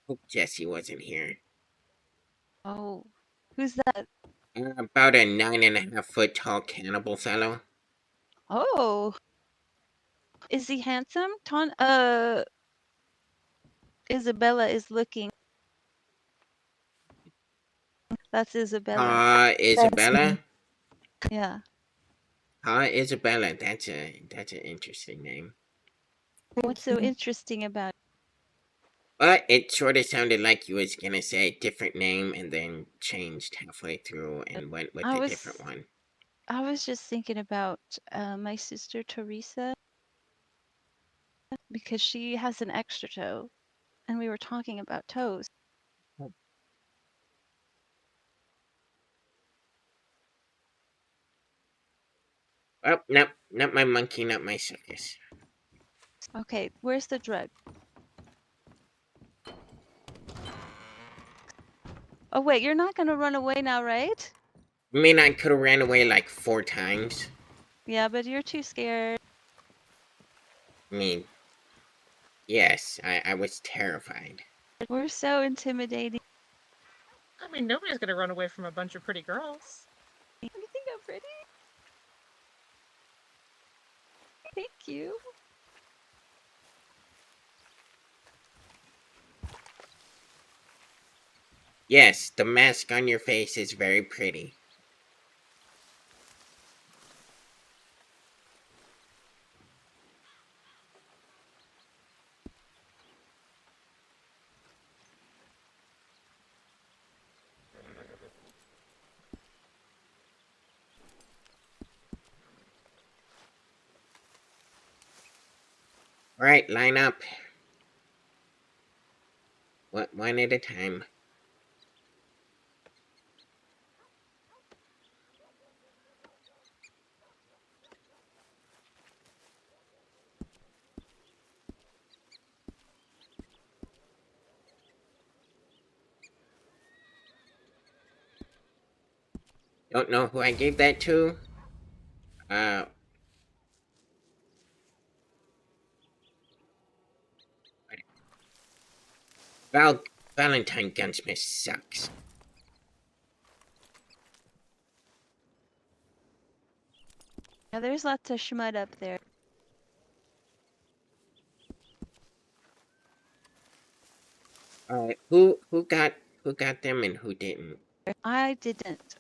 Hope Jesse wasn't here. Oh, who's that? About a 9.5 foot tall cannibal fellow. Oh, is he handsome? Isabella is looking. That's Isabella. Isabella. Yeah. Isabella. That's an interesting name. What's so interesting about it? It sort of sounded like you was gonna say a different name and then changed halfway through and went with a different one. I was just thinking about my sister Teresa because she has an extra toe, and we were talking about toes. Oh, no, not my monkey, not my circus. Okay, where's the drug? Oh wait, you're not gonna run away now, right? I mean, I could have ran away like 4 times. Yeah, but you're too scared. I mean, yes, I was terrified. We're so intimidating. I mean, nobody's gonna run away from a bunch of pretty girls. You think I'm pretty? Thank you. Yes, the mask on your face is very pretty. Alright, line up. One at a time. Don't know who I gave that to. Valentine Gunsmith sucks. Yeah, there's lots of schmut up there. Alright, who got them and who didn't? I didn't.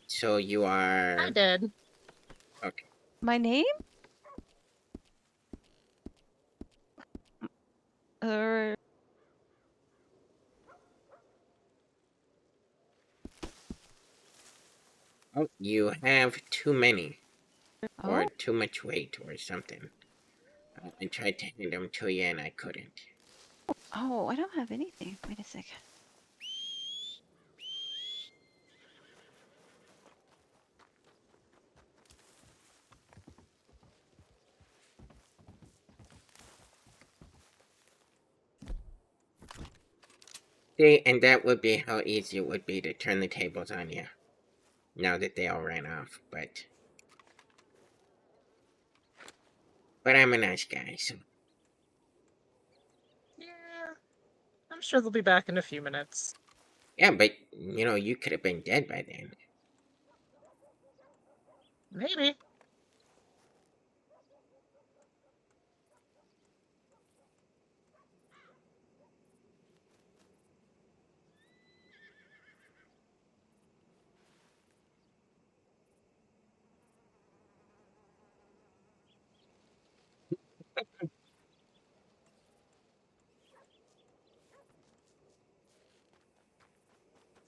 So you are. I did. Okay. My name? Or Oh, you have too many. Or oh, too much weight or something. I tried to hand them to you and I couldn't. oh, I don't have anything. Wait a second. See, and that would be how easy it would be to turn the tables on you. now that they all ran off, but I'm a nice guy, so Yeah, I'm sure they'll be back in a few minutes. yeah, but you could have been dead by then. Maybe.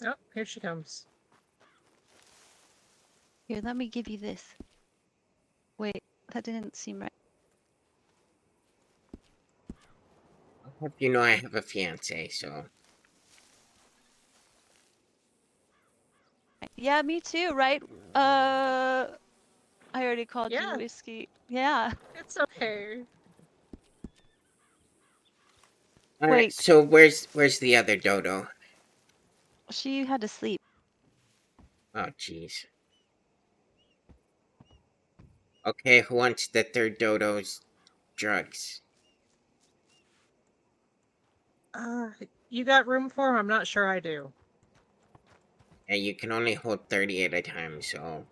Oh, here she comes. Here, let me give you this. Wait, that didn't seem right. I hope you know I have a fiance, so Yeah, me too, right? I already called you Yeah. whiskey. Yeah. It's okay. Wait. So where's the other dodo? She had to sleep. Oh, jeez. Okay, who wants the third dodo's drugs? You got room for him? I'm not sure I do. Yeah, you can only hold 30 at a time, so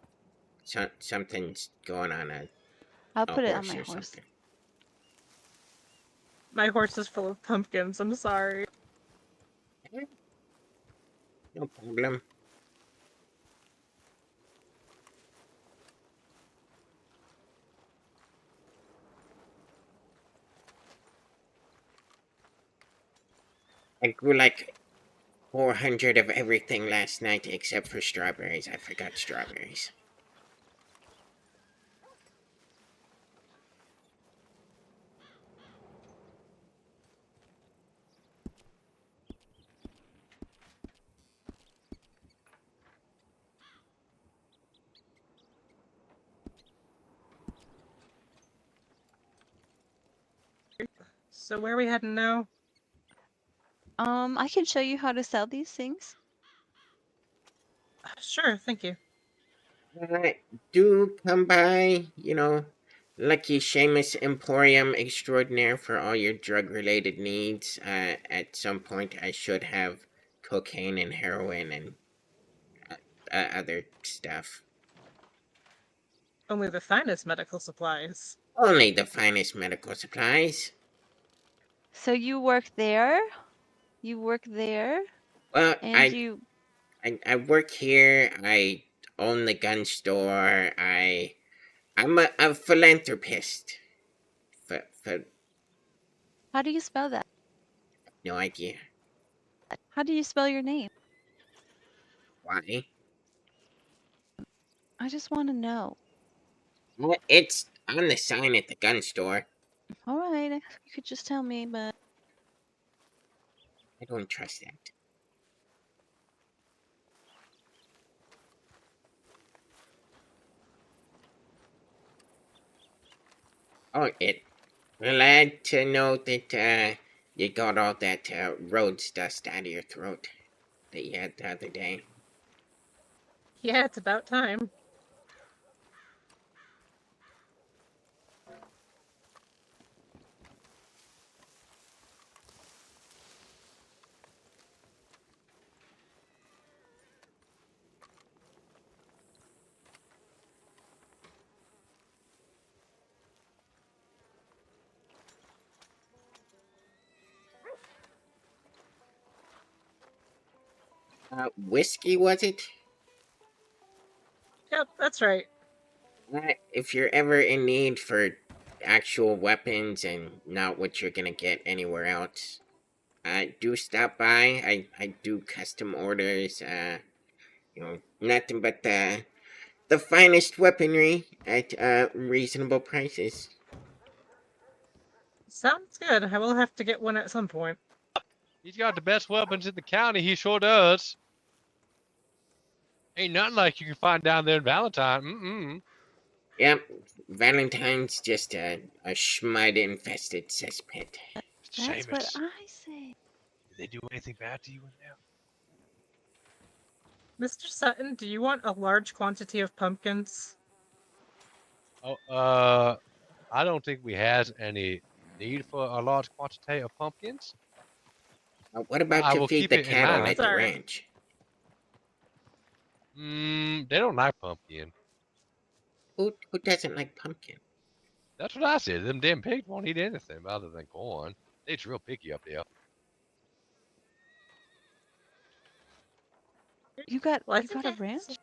something's going on I'll a put it on horse my or horse. something. My horse is full of pumpkins. I'm sorry. No problem. I grew like 400 of everything last night except for strawberries. I forgot strawberries. So where are we heading now? I can show you how to sell these things. Sure, thank you. Do come by, Lucky Seamus Emporium Extraordinaire for all your drug-related needs. At some point, I should have cocaine and heroin and other stuff. Only the finest medical supplies. Only the finest medical supplies. So you work there? You work there? Well, And you... I work here. I own the gun store. I'm a philanthropist. For How do you spell that? no idea How do you spell your name? why. I just want to know. Well, it's on the sign at the gun store. All right, you could just tell me, but... I don't trust that. Oh, glad to know that you got all that roads dust out of your throat that you had the other day. Yeah, it's about time. Whiskey, was it? Yep, that's right. If you're ever in need for actual weapons and not what you're gonna get anywhere else, do stop by. I do custom orders. Nothing but the finest weaponry at reasonable prices. Sounds good. I will have to get one at some point. He's got the best weapons in the county. He sure does. Ain't nothing like you can find down there in Valentine. Mm-mm. Yep, Valentine's just a schmite-infested cesspit. That's what Seamus, I say. did they do anything bad to you in there? Mr. Sutton, do you want a large quantity of pumpkins? Oh, I don't think we has any need for a large quantity of pumpkins. What about I to will feed keep the it in cattle mind. at the Sorry. ranch? They don't like pumpkin. Who doesn't like pumpkin? That's what I said. Them damn pigs won't eat anything other than corn. They's real picky up there. You got Well, I you think got a it's- ranch?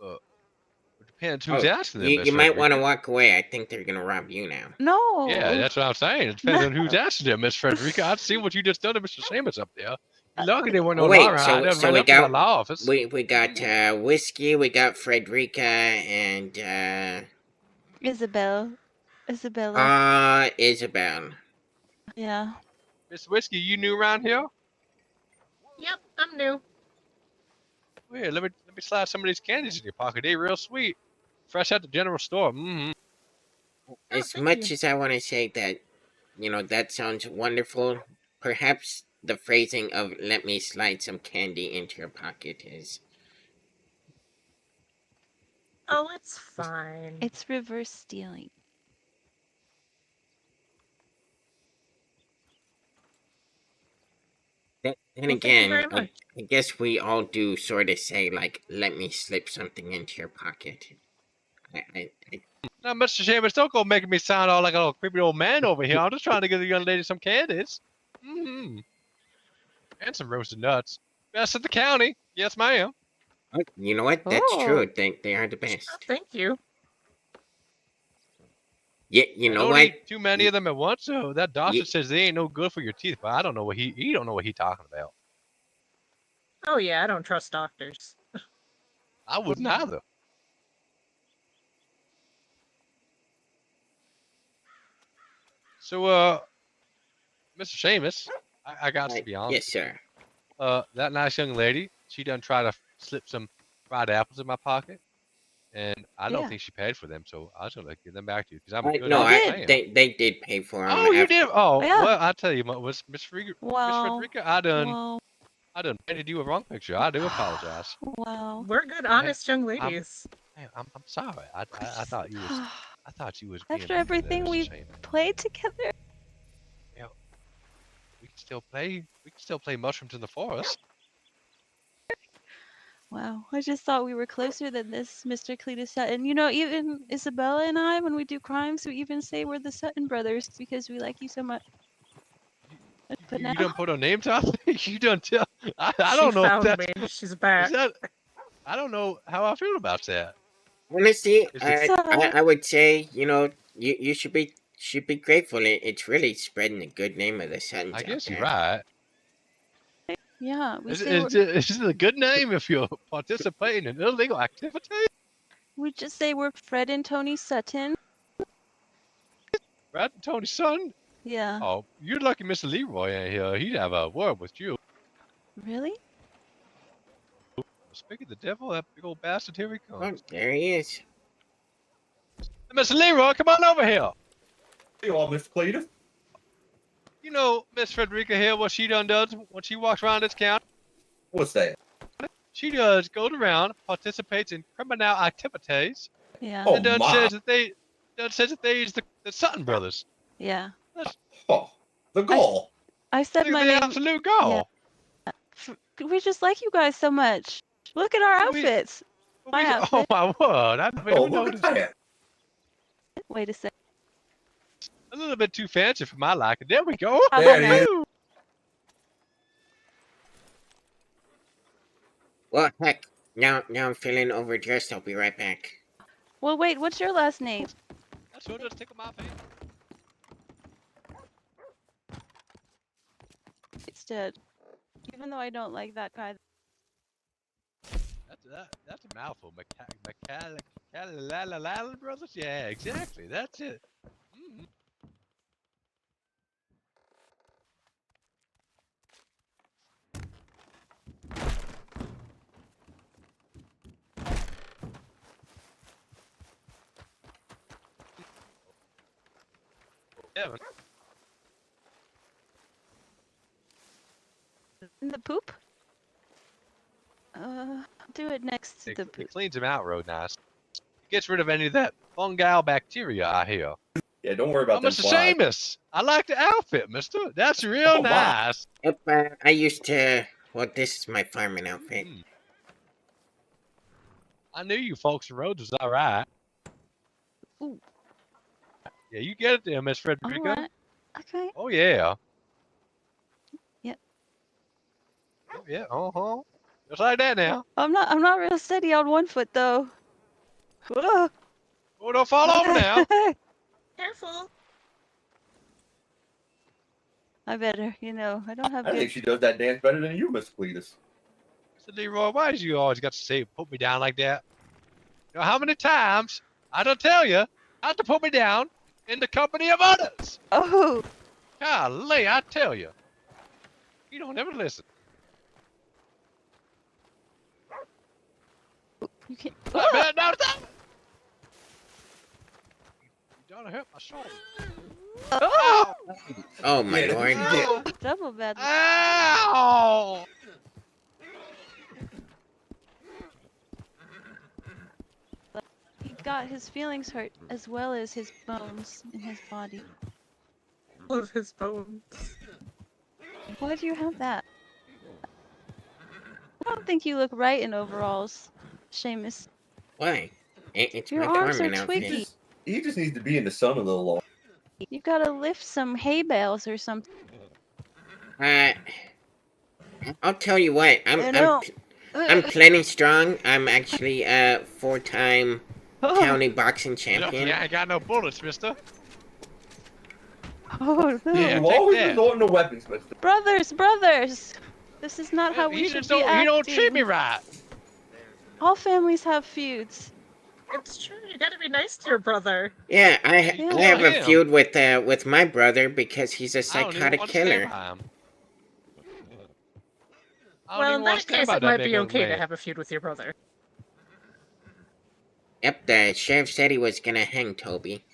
It depends who's Oh, asking them, Miss you might want to Frederica. walk away. I think they're gonna rob you now. No. Yeah, that's what I'm saying. It depends on who's asking them, Miss Frederica. I've seen what you just done to Mr. Seamus up there. You lucky there weren't no Oh law wait, around. I done so ran we up to the got law office. we got whiskey. We got Frederica and Isabella. Isabel. Yeah. Miss Whiskey, you new around here? Yep, I'm new. Well, here, let me slide some of these candies in your pocket. They real sweet. Fresh out the general store. As thank much you. as I want to say that, that sounds wonderful. Perhaps the phrasing of "let me slide some candy into your pocket" is. Oh, it's fine. It's reverse stealing. Then Well, thank you again, very much. I guess we all do sort of say like, "Let me slip something into your pocket." I Now, Mr. Seamus, don't go making me sound all like a little creepy old man over here. I'm just trying to get the young lady some candies. And some roasted nuts. Best in the county. Yes, ma'am. you know what? That's true. Oh. They are the Oh, best. thank you. Yeah, you I know don't what? eat too many of them at once, so that doctor Ye- says they ain't no good for your teeth, but I don't know what he don't know what he talking about. Oh yeah, I don't trust doctors. I wouldn't either. So, Mr. Seamus, I got to be honest yes, with you. sir. That nice young lady, she done try to slip some fried apples in my pocket, and I don't Yeah. think she paid for them, so I was gonna give them back to you because I'm a good No, honest did. man. they did pay for them. Oh, you did? Oh, Yeah. well, I tell you, Miss Wow. Frederica, I done Wow. painted you a wrong picture. I do apologize. Wow. We're good, Hey, honest young I'm ladies. hey, I'm sorry. I thought you was being After mean to everything Mr. we've Seamus. played together. Yeah, we can still play. We can still play mushrooms in the forest. Wow. I just thought we were closer than this, Mr. Cletus Sutton. You know, even Isabella and I, when we do crimes, we even say we're the Sutton brothers because we like you so much. But You now, done put our names on? You done tell? I She don't know if found that's me. She's is back. that. I don't know how I feel about that. Honestly, Is it? I would say you should be grateful. It's really spreading the good name of the Suns I out guess you're there. right. yeah, we Is, say we're, is this a good name if you're participating in illegal activity? we just say we're Fred and Tony Sutton. Brad and Tony's son? Yeah. Oh, you're lucky Mr. Leroy ain't here. He'd have a word with you. Really? Speaking of the devil, that big old bastard, here he Oh, comes. there he is. Mr. Leroy, come on over here. You all, Mr. Cletus? You know Miss Frederica here, what she done does when she walks around this county? What's that? She does goes around, participates in criminal activities, Yeah. Oh, and done my. says that they is the Sutton brothers. Yeah. That's Oh, the goal. I said look my at the name. absolute goal. We just like you guys so much. Look at our We- outfits. My oh outfit. my word! I never Oh, even look noticed. at that. Wait a second. A little bit too fancy for my liking. There we go. How There about it now? is. Woo! Well, heck, now I'm feeling overdressed. I'll be right back. Well, wait. What's your last name? That's what just tickle my fancy. It's dead. Even though I don't like that guy. That's a mouthful. MacCallun brothers. Yeah, exactly. That's it. Mm. Kevin. In the poop? Do it next to It, the it boot. cleans him out real nice. It gets rid of any of that fungal bacteria I hear. Yeah, don't worry Oh, about them Mr. flies. Seamus, I like the outfit, mister. That's real Oh, my. nice. Yep, I used to. Well, this is my farming outfit. Hmm. I knew you folks and roads was all right. Ooh. Yeah, you get it there, Miss All Frederica. right. Okay. Oh, yeah. Yep. Oh, yeah, uh-huh. Just like that now. I'm not real steady on one foot though. Whoa. Oh, don't fall over now. Careful. I better, I don't have I good. think she does that dance better than you, Miss Cletus. Mr. Leroy, why did you always got to say put me down like that? You know how many times I don't tell you not to put me down in the company of others? Oh, Golly, I tell you. You don't ever listen. you can't. Man, now stop it! You don't hurt my shoulder. Oh, Oh my Yeah, lord. Ow! double bad. Ow! He got his feelings hurt as well as his bones in his body. Of his bones. Why do you have that? I don't think you look right in overalls, Seamus. Why? It's Your my arms are farming twiggy. outfit. He just needs to be in the sun a little longer. You gotta lift some hay bales or something. I'll tell you what. I'm plenty strong. I'm actually a 4-time county boxing Lucky champion. I ain't got no bullets, mister. Oh no. Yeah, You take always that. resort to weapons, mister. Brothers! This is not how we He should just be don't, acting. he don't treat me right. All families have feuds. It's true. You gotta be nice to your brother. Yeah, I Yeah. have a Him. feud with my brother because he's a I don't even psychotic want to stand killer. by him. I don't Well, even in want to that stand case, by it that might big be old okay to man. have a feud with your brother. Yep, the sheriff said he was gonna hang Toby.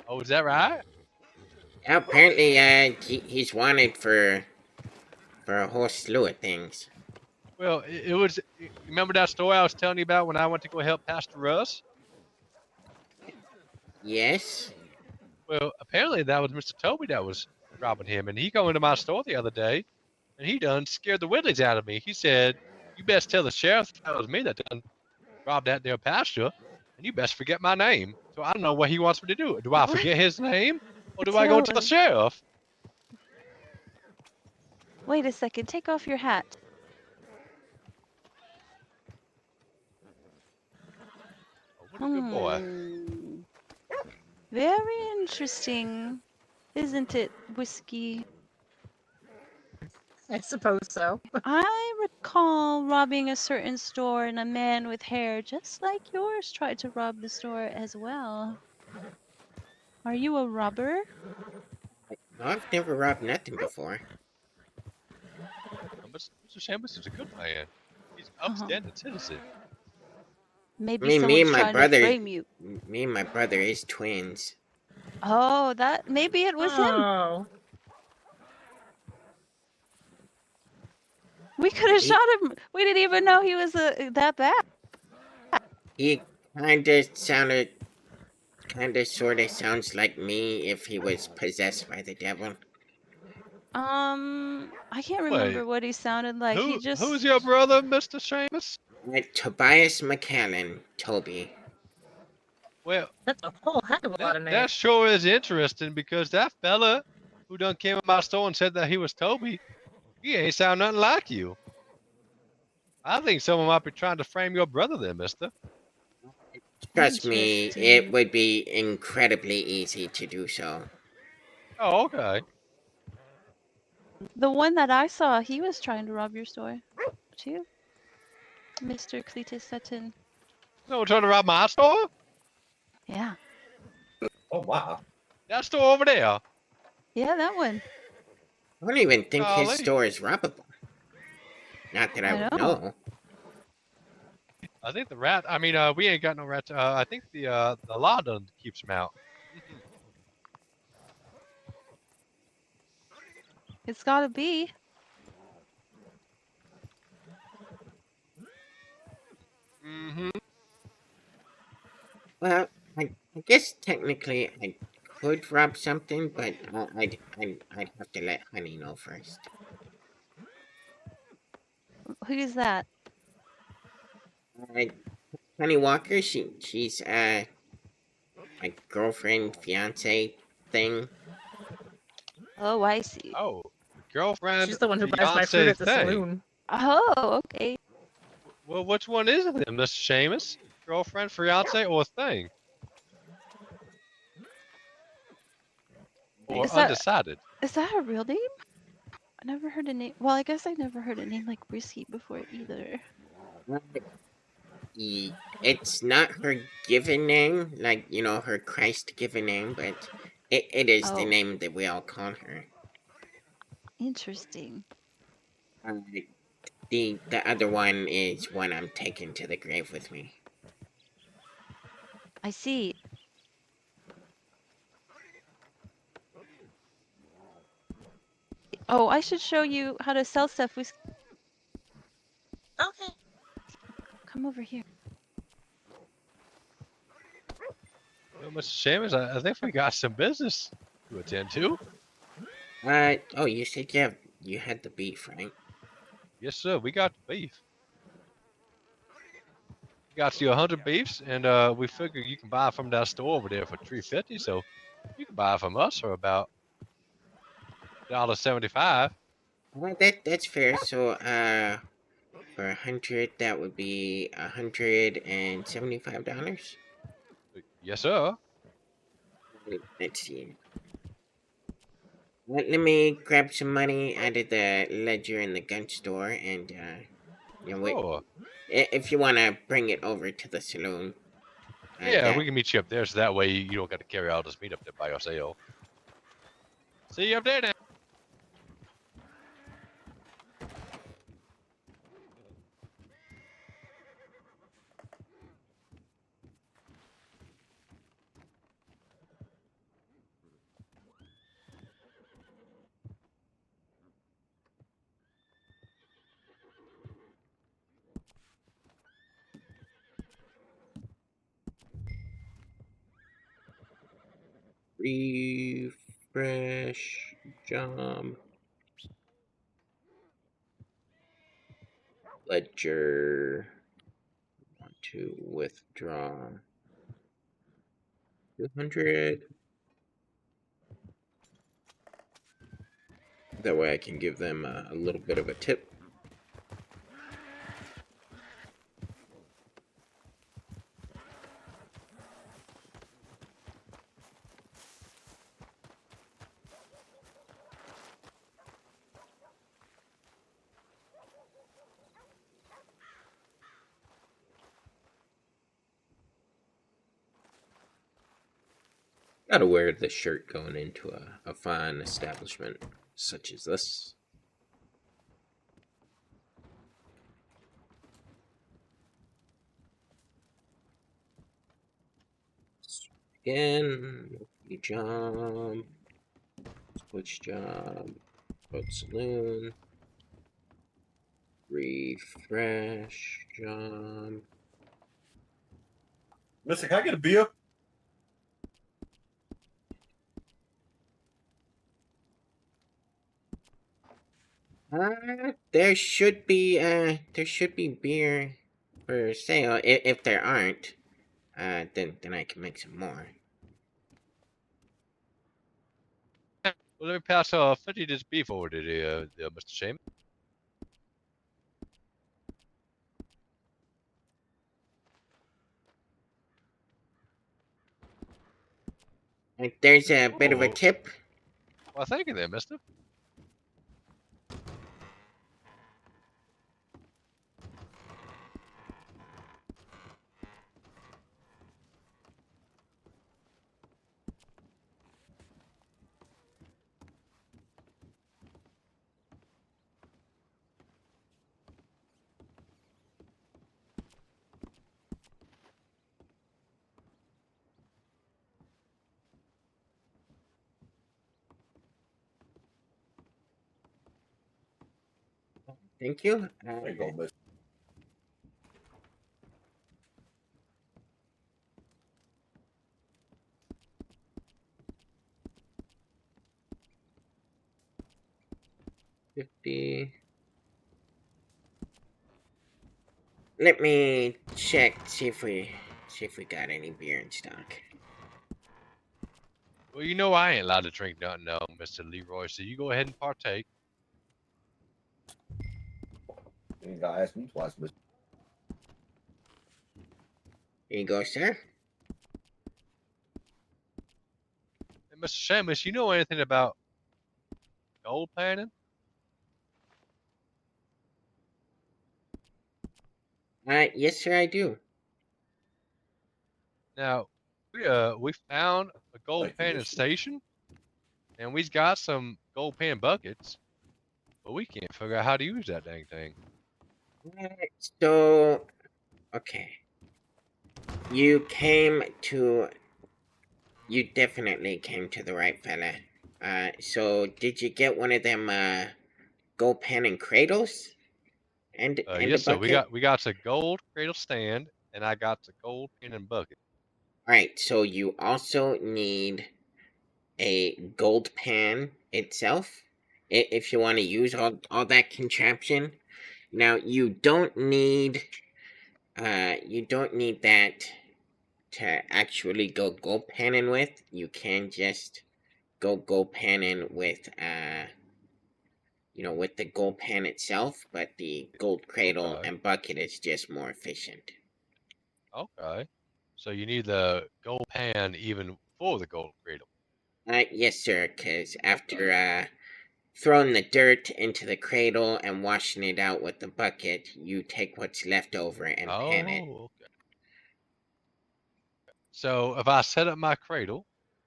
Oh, is that right? Apparently, he's wanted for a whole slew of things. Well, it was. Remember that story I was telling you about when I went to go help Pastor Russ? Yes? Well, apparently that was Mr. Toby that was robbing him, and he come into my store the other day, and he done scared the willies out of me. He said, "You best tell the sheriff that was me that done robbed that there pasture, and you best forget my name." So I don't know what he wants me to do. Do I What? forget his name, or do I go to the Tell him. sheriff? Wait a second, take off your hat. Oh, what a good boy. Hmm. Very interesting, isn't it, Whiskey? I suppose so. I recall robbing a certain store and a man with hair just like yours tried to rob the store as well. Are you a robber? No, I've never robbed nothing before. Mr. Seamus is a good man. He's an Uh-huh. upstanding citizen. Maybe Me someone's and my trying brother, to frame you. me and my brother is twins. Oh, maybe it was him. Oh. We could have He- shot him. We didn't even know he was that bad. He sorta sounds like me if he was possessed by the devil. I can't remember Wait, what he sounded like. He just who's your brother, Mr. Seamus? Tobias MacCallun, Toby. Well, That's a whole heck of a lot of that names. sure is interesting because that fella who done came in my store and said that he was Toby, he ain't sound nothing like you. I think someone might be trying to frame your brother there, mister. Trust me, it Interesting. would be incredibly easy to do so. Oh, okay. The one that I saw, he was trying to rob your store, too. Mr. Cletus Sutton. No, trying to rob my store? Yeah. Oh, wow. That store over there. Yeah, that one. I don't even think his Golly. store is robbable. Not that I I would know. know. I think the rat. I mean, we ain't got no rats. I think the law done keeps them out. It's gotta be. Well, I guess technically I could rob something, but I'd have to let Honey know first. Who's that? Uh, Honey Walker, she's my girlfriend, fiance thing. Oh, I see. Oh, girlfriend, She's the one who buys my fruit fiance at the thing. saloon. Oh, okay. Well, which one is it then, Mr. Seamus? Girlfriend, fiance, or thing? Or Is that undecided? a real name? I never heard a name. Well, I guess I never heard a name like Risky before either. Uh, It's not her given name, like, her Christ given name, but it is the Oh, name that we all call her. interesting. Uh, the other one is one I'm taking to the grave with me. I see. Oh, I should show you how to sell stuff. Okay. Come over here. Well, Mr. Seamus, I think we got some business to attend to. Oh, you said you had the beef, right? Yes, sir. We got the beef. We got you 100 beefs, and we figure you can buy from that store over there for $3.50. So you can buy from us for about $1.75. Well, that's fair. So, for 100, that would be $175. Yes, sir. Let's see. Let me grab some money out of the ledger in the gun store, and wait. Sure. If you want to bring it over to the saloon, Yeah, we that can meet you up there, so that way you don't got to carry all this meat up there by yourself. See you up there now. refresh job ledger. Want to withdraw 200. That way I can give them a little bit of a tip. Gotta wear the shirt going into a fine establishment such as this. Again, job, switch job, boat saloon, refresh job. Mister, can I get a beer? There should be beer for sale. If there aren't, then I can make some more. Well, let me pass 50 this beef over to the Mr. Seamus. There's a bit of a Oh, tip. well, thank you there, mister. Thank you. There you go, mister. let me check, see if we got any beer in stock. Well, you know I ain't allowed to drink nothing, no, Mr. Leroy. So you go ahead and partake. You ain't gotta ask me twice, but Here you go, sir. And Mr. Seamus, you know anything about gold panning? Yes, sir, I do. Now, we found a gold Thank you, panning mister. station, and we've got some gold pan buckets, but we can't figure out how to use that dang thing. So, okay. You definitely came to the right fella. So did you get one of them, gold pan and cradles? And the Yes, sir. bucket? We got the gold cradle stand, and I got the gold panning bucket. Alright, so you also need a gold pan itself, if you want to use all that contraption. Now, you don't need that to actually go gold panning with. You can just go gold panning with, with the gold pan itself, but the gold cradle Okay. and bucket is just more efficient. Okay. So you need the gold pan even for the gold cradle. Yes, sir, because after throwing the dirt into the cradle and washing it out with the bucket, you take what's left over and pan it. Oh, okay. So if I set up my cradle,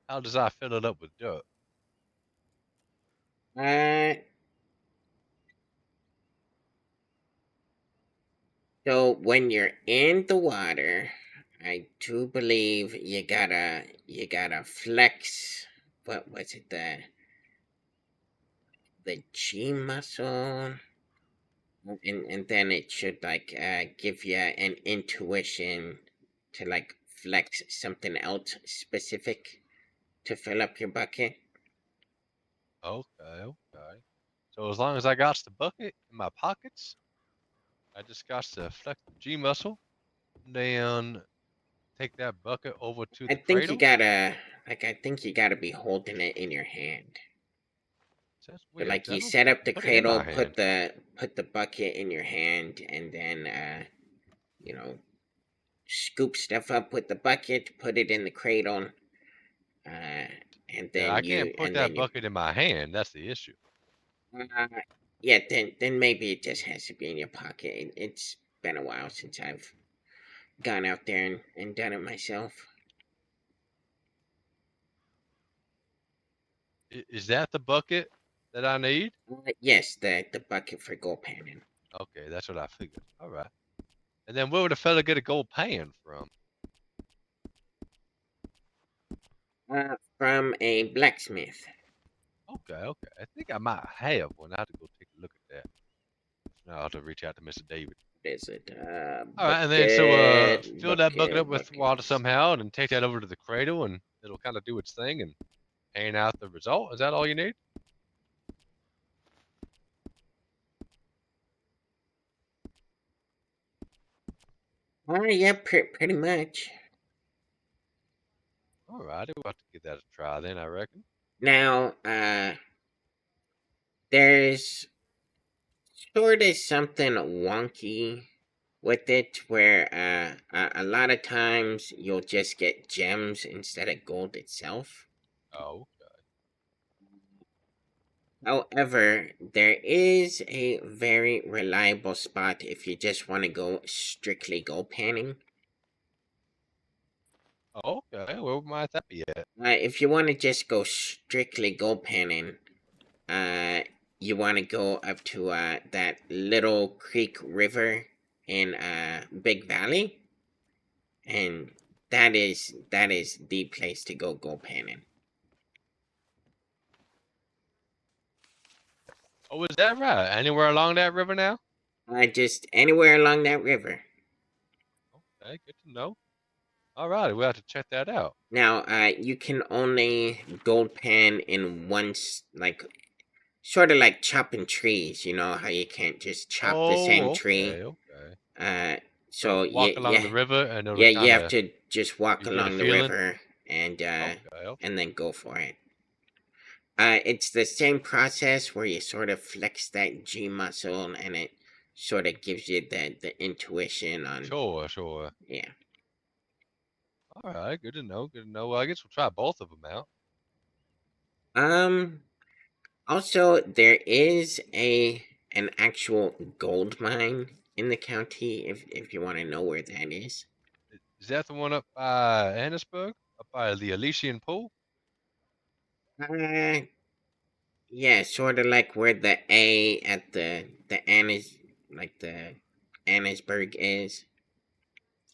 how does I fill it up with dirt? Uh, so when you're in the water, I do believe you gotta flex. What was it, the G muscle? And then it should give you an intuition to flex something else specific to fill up your bucket. Okay, okay. So as long as I got the bucket in my pockets, I just got to flex the G muscle, then take that bucket over to I the think you cradle. gotta be holding it in your hand. That's So weird, 'cause I you don't set think I up can the put it in cradle, my hand. put the bucket in your hand, and then you know scoop stuff up with the bucket, put it in the cradle, uh, and Yeah, I then can't put that you. bucket in my hand. That's the issue. Uh, yeah, then maybe it just has to be in your pocket. It's been a while since I've gone out there and done it myself. Is that the bucket that I need? Yes, the bucket for gold panning. Okay, that's what I figured. All right. And then where would a fella get a gold pan from? From a blacksmith. Okay, okay. I think I might have one. I have to go take a look at that. Now I'll have to reach out to Mr. David. Is it All right, and then so fill that bucket up with water bucket. somehow, and take that over to the cradle, and it'll kind of do its thing and pan out the result. Is that all you need? Yeah, pretty much. All right, we'll have to give that a try then, I reckon. Now, there's sort of something wonky with it where a lot of times you'll just get gems instead of gold itself. Oh, However, there is a very reliable spot if you just want to go strictly gold panning. okay. Where might that be at? If you want to just go strictly gold panning, you want to go up to that Little Creek River in Big Valley, and that is the place to go gold panning. Oh, is that right? Anywhere along that river now? Just anywhere along that river. Okay, good to know. All right, we'll have to check that out. Now, you can only gold pan in sort of like chopping trees. You know how you can't just chop the same Oh, tree. okay, okay. So walk along the river and it'll yeah, you kind have of to just walk you get a along the feeling. river and Okay. and then go for it. It's the same process where you sort of flex that G muscle and it sort of gives you the intuition on. Sure. Yeah. All right, good to know. Good to know. Well, I guess we'll try both of them out. Also, there is an actual gold mine in the county. If you want to know where that is. Is that the one up by Annisburg? Up by the Elysian Pool? Uh, yeah, sort of like where the A at the Annis like the Annisburg is.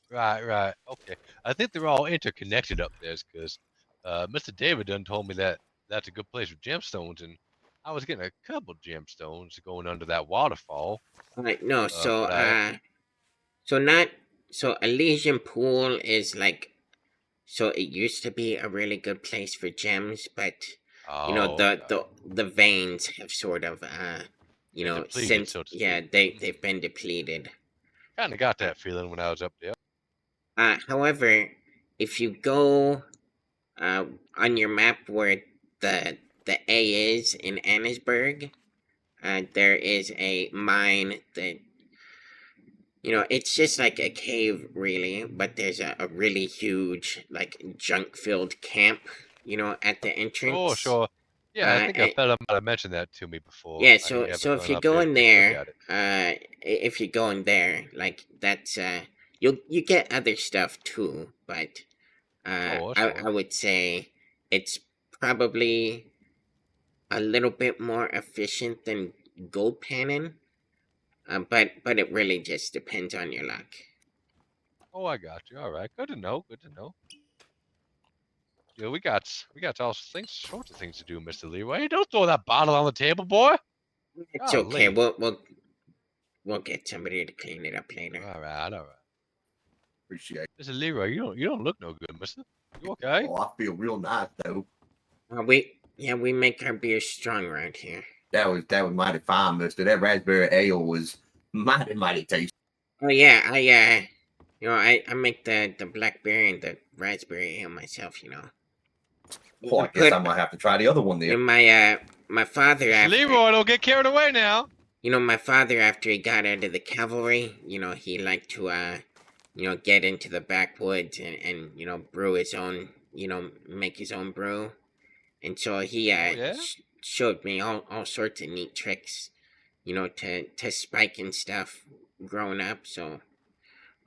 Right. Okay. I think they're all interconnected up there because Mr. David done told me that that's a good place for gemstones, and I was getting a couple gemstones going under that waterfall. No, But I so not so Elysian Pool is like so it used to be a really good place for gems, but okay. the veins have sort of Been depleted, since so to yeah speak. they've been depleted. Kind of got Uh, that feeling when I was up there. However, if you go on your map where the A is in Annisburg, there is a mine that it's just like a cave really, but there's a really huge like junk filled camp, at the entrance. Sure. Yeah, I think a And, fella might have mentioned that to me before. yeah, I need to have so if gone you up go there to in take a look there, at it. if you go in there, like that's you get other stuff too, but Sure. I would say it's probably a little bit more efficient than gold panning. But it really just depends on your luck. Oh, I got you. All right. Good to know. Good to know. Yeah, we got all sorts of things to do, Mr. Leroy. Hey, don't throw that bottle on the table, boy. It's okay. Golly. We'll get somebody to clean it up later. All right. Appreciate it. Mr. Leroy, you don't look no good, Mister. You okay? Oh, I feel real nice though. We make our beer strong around here. That was mighty fine, mister. That raspberry ale was mighty tasty. Oh yeah, I make the blackberry and the raspberry ale myself. Oh, I guess I'm gonna have to try the other one then. My father Mr. after Leroy, don't get carried away now. my father after he got out of the cavalry, he liked to get into the backwoods and brew his own, make his own brew. And so he Oh yeah. showed me all sorts of neat tricks, to spike and stuff growing up. So,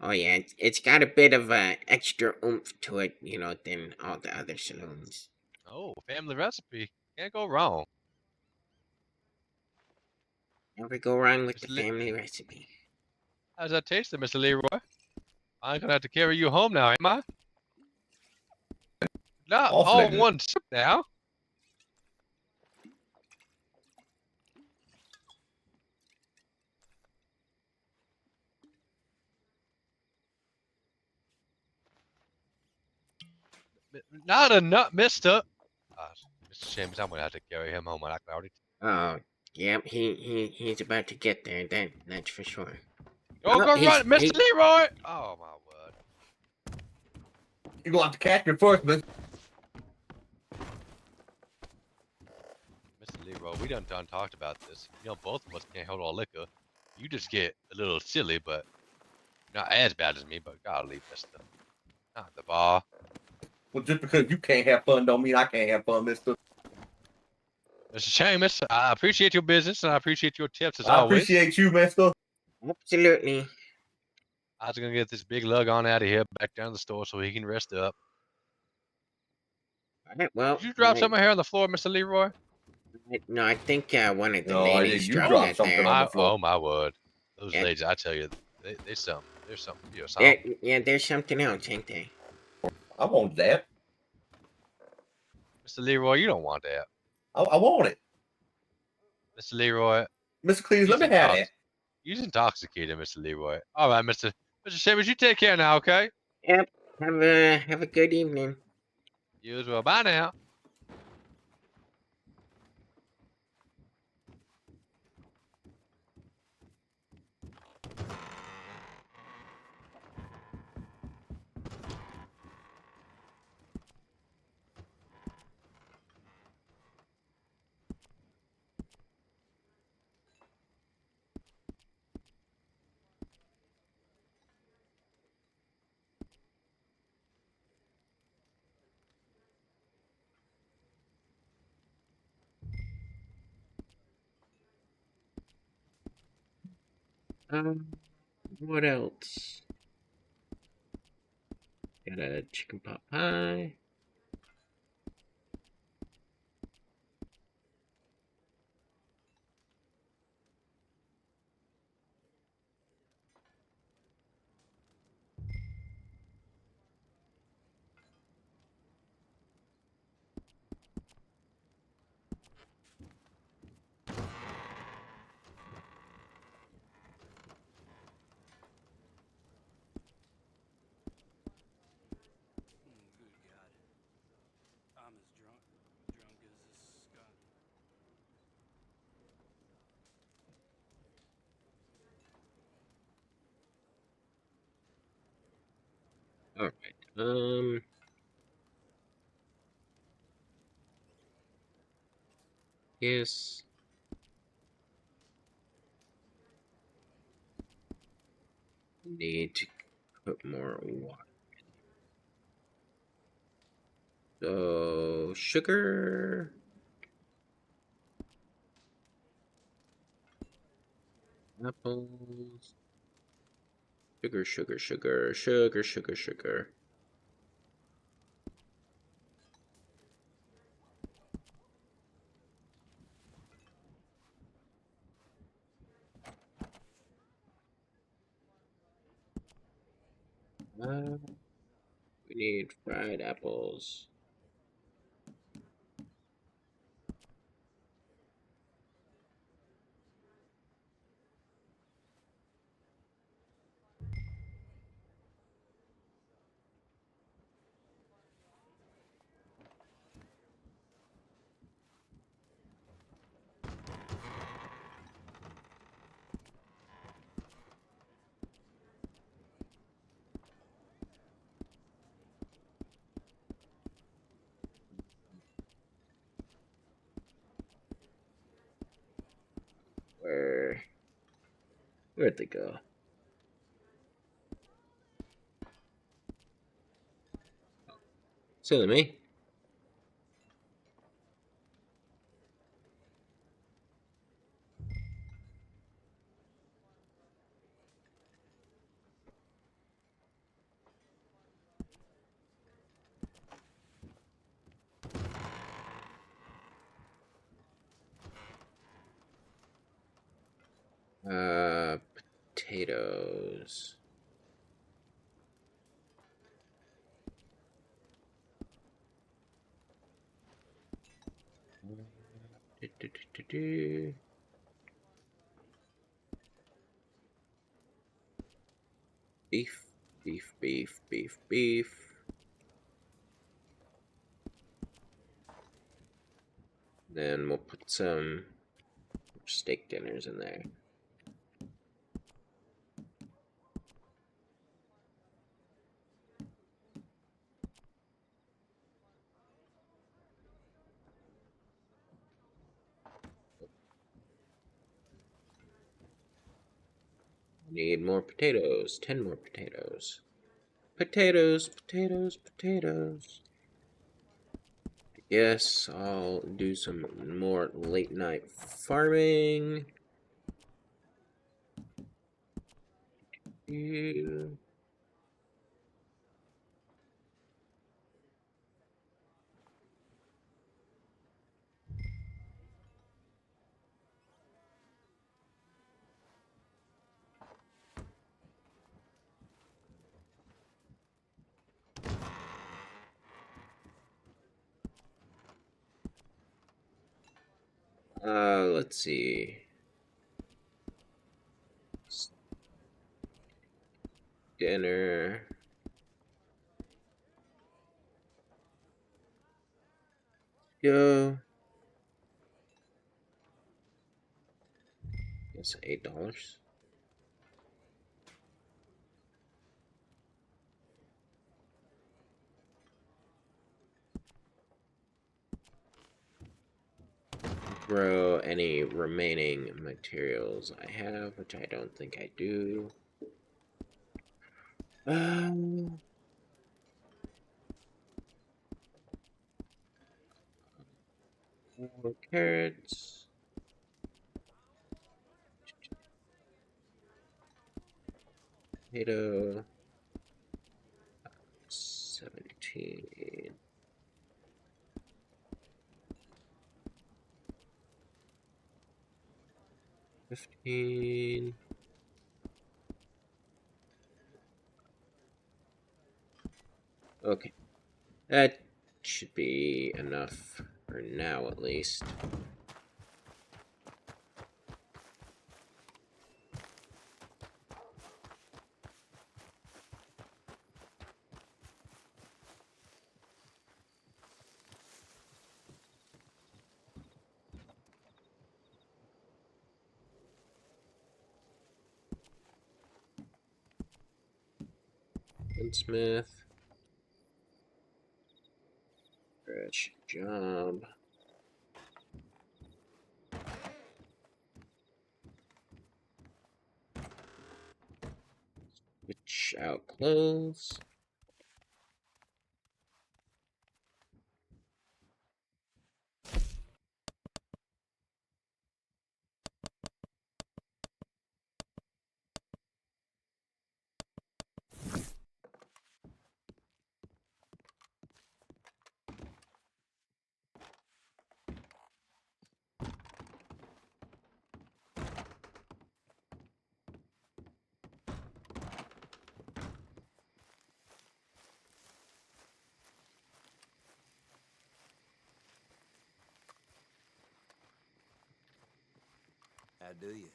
oh yeah, it's got a bit of extra oomph to it, than all the other saloons. Oh, family recipe. Can't go wrong. Never go wrong with the Mr. Le- family recipe. How's that tasting, Mr. Leroy? I'm gonna have to carry you home now, am I? Not all in Awfully. one sip now. Not enough, Mister. Mr. Seamus, I'm gonna have to carry him home like I already. Oh, yep, he's about to get there. That's for sure. Don't Oh, go run, Mr. Leroy. Oh my word. You're gonna have to catch me first, mister. Mr. Leroy, we done talked about this. Both of us can't hold all liquor. You just get a little silly, but not as bad as me. But golly, Mister, not the bar. Well, just because you can't have fun don't mean I can't have fun, mister. Mr. Seamus, I appreciate your business and I appreciate your tips as I always. appreciate you, mister. Absolutely. I was gonna get this big lug on out of here, back down to the store so he can rest up. All right, well, Did you drop something here on the floor, Mr. Leroy? no, I think one of the No, ladies you dropped dropped it something there. on the floor. Oh my word, those Yeah. ladies! I tell you, they something. There's something. Yeah, there's something else, ain't there? I want that. Mr. Leroy, you don't want that. I want it. Mr. Leroy, Mr. Cleves, let me have that. He's intoxicated, Mr. Leroy. All right, Mr. Seamus, you take care now, okay? Yep. Have a good evening. You as well. Bye now. What else? Got a chicken pot pie. Good God. I'm as drunk as a skunk. All right. Yes. Need to put more water. So sugar. Apples. Sugar, sugar, sugar, sugar, sugar, sugar. We need fried apples. Where'd they go? Silly me. Potatoes. Beef, beef, beef, beef, beef. Then we'll put some steak dinners in there. Need more potatoes. 10 more potatoes. Potatoes, potatoes, potatoes. Yes, I'll do some more late night farming. Yeah. Let's see. Dinner. Go. Guess $8. Grow any remaining materials I have, which I don't think I do. More carrots. Potato. 17. $15. Okay. That should be enough for now, at least. Smith. Scratch job. Switch out clothes. How do you?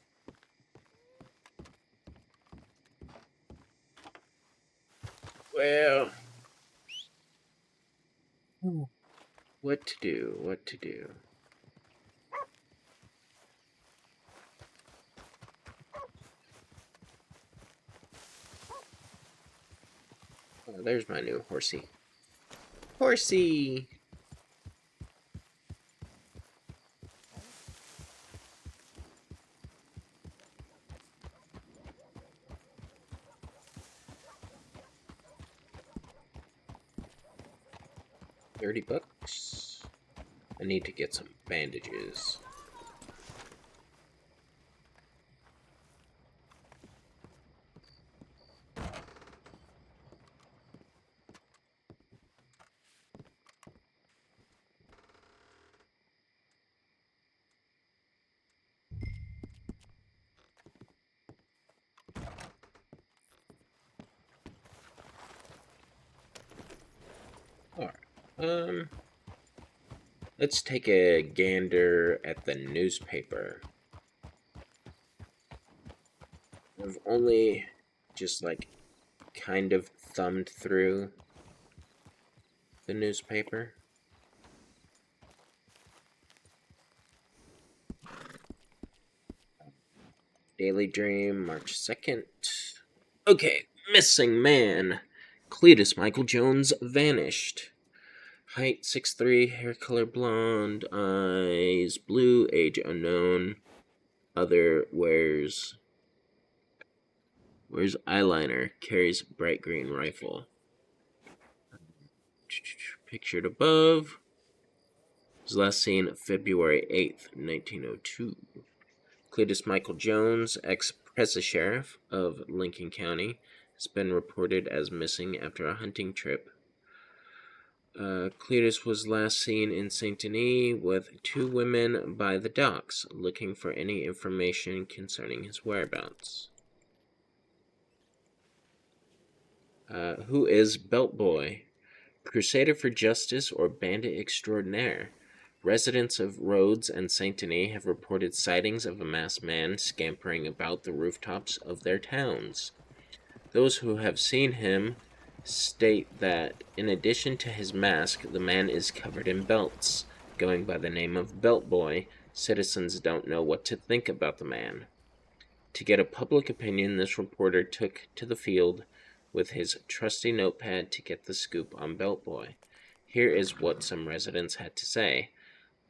Well, what to do? What to do? Oh, there's my new horsey. Horsey! $30. I need to get some bandages. Alright, let's take a gander at the newspaper. I've only just, like, kind of thumbed through the newspaper. Daily Dream, March 2nd. Okay, missing man. Cletus Michael Jones vanished. Height 6'3", hair color blonde, eyes blue, age unknown. Other wears eyeliner, carries bright green rifle. Pictured above. Was last seen February 8th, 1902. Cletus Michael Jones, ex-press sheriff of Lincoln County, has been reported as missing after a hunting trip. Cletus was last seen in Saint Denis with 2 women by the docks, looking for any information concerning his whereabouts. Who is Belt Boy? Crusader for justice or bandit extraordinaire? Residents of Rhodes and Saint Denis have reported sightings of a masked man scampering about the rooftops of their towns. Those who have seen him state that, in addition to his mask, the man is covered in belts. Going by the name of Belt Boy, citizens don't know what to think about the man. To get a public opinion, this reporter took to the field with his trusty notepad to get the scoop on Belt Boy. Here is what some residents had to say.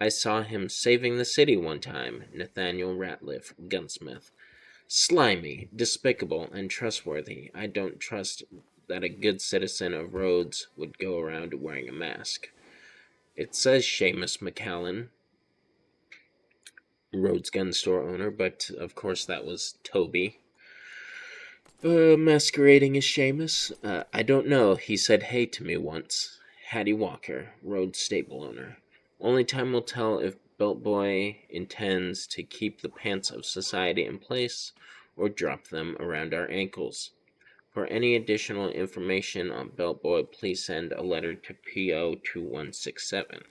I saw him saving the city one time, Nathaniel Ratliff, gunsmith. Slimy, despicable, and trustworthy. I don't trust that a good citizen of Rhodes would go around wearing a mask. It says Seamus MacCallun, Rhodes gun store owner, but of course that was Toby. Masquerading as Seamus? I don't know. He said hey to me once. Hattie Walker, road stable owner. Only time will tell if Beltboy intends to keep the pants of society in place or drop them around our ankles. For any additional information on Beltboy, please send a letter to PO 2167.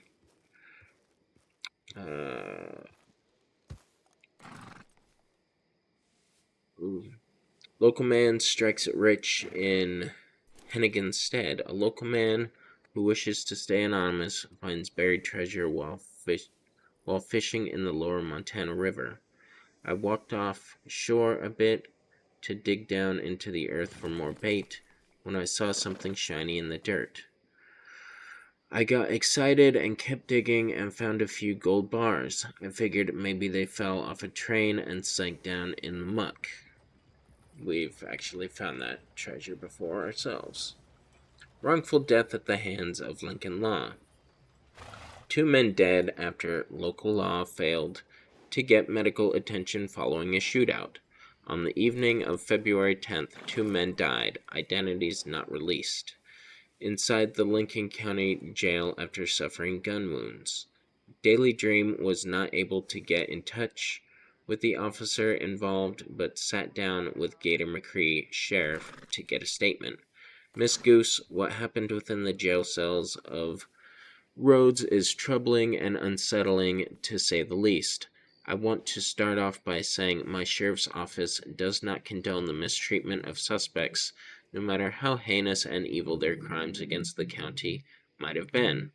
Local man strikes it rich in Hennigan's stead. A local man who wishes to stay anonymous finds buried treasure while fishing in the lower Montana River. I walked off shore a bit to dig down into the earth for more bait when I saw something shiny in the dirt. I got excited and kept digging and found a few gold bars. I figured maybe they fell off a train and sank down in the muck. We've actually found that treasure before ourselves. Wrongful death at the hands of Lincoln Law. 2 men dead after local law failed to get medical attention following a shootout. On the evening of February 10th, 2 men died, identities not released, inside the Lincoln County Jail after suffering gun wounds. Daily Dream was not able to get in touch with the officer involved, but sat down with Gator McCree, sheriff, to get a statement. Miss Goose, what happened within the jail cells of Rhodes is troubling and unsettling, to say the least. I want to start off by saying my sheriff's office does not condone the mistreatment of suspects, no matter how heinous and evil their crimes against the county might have been.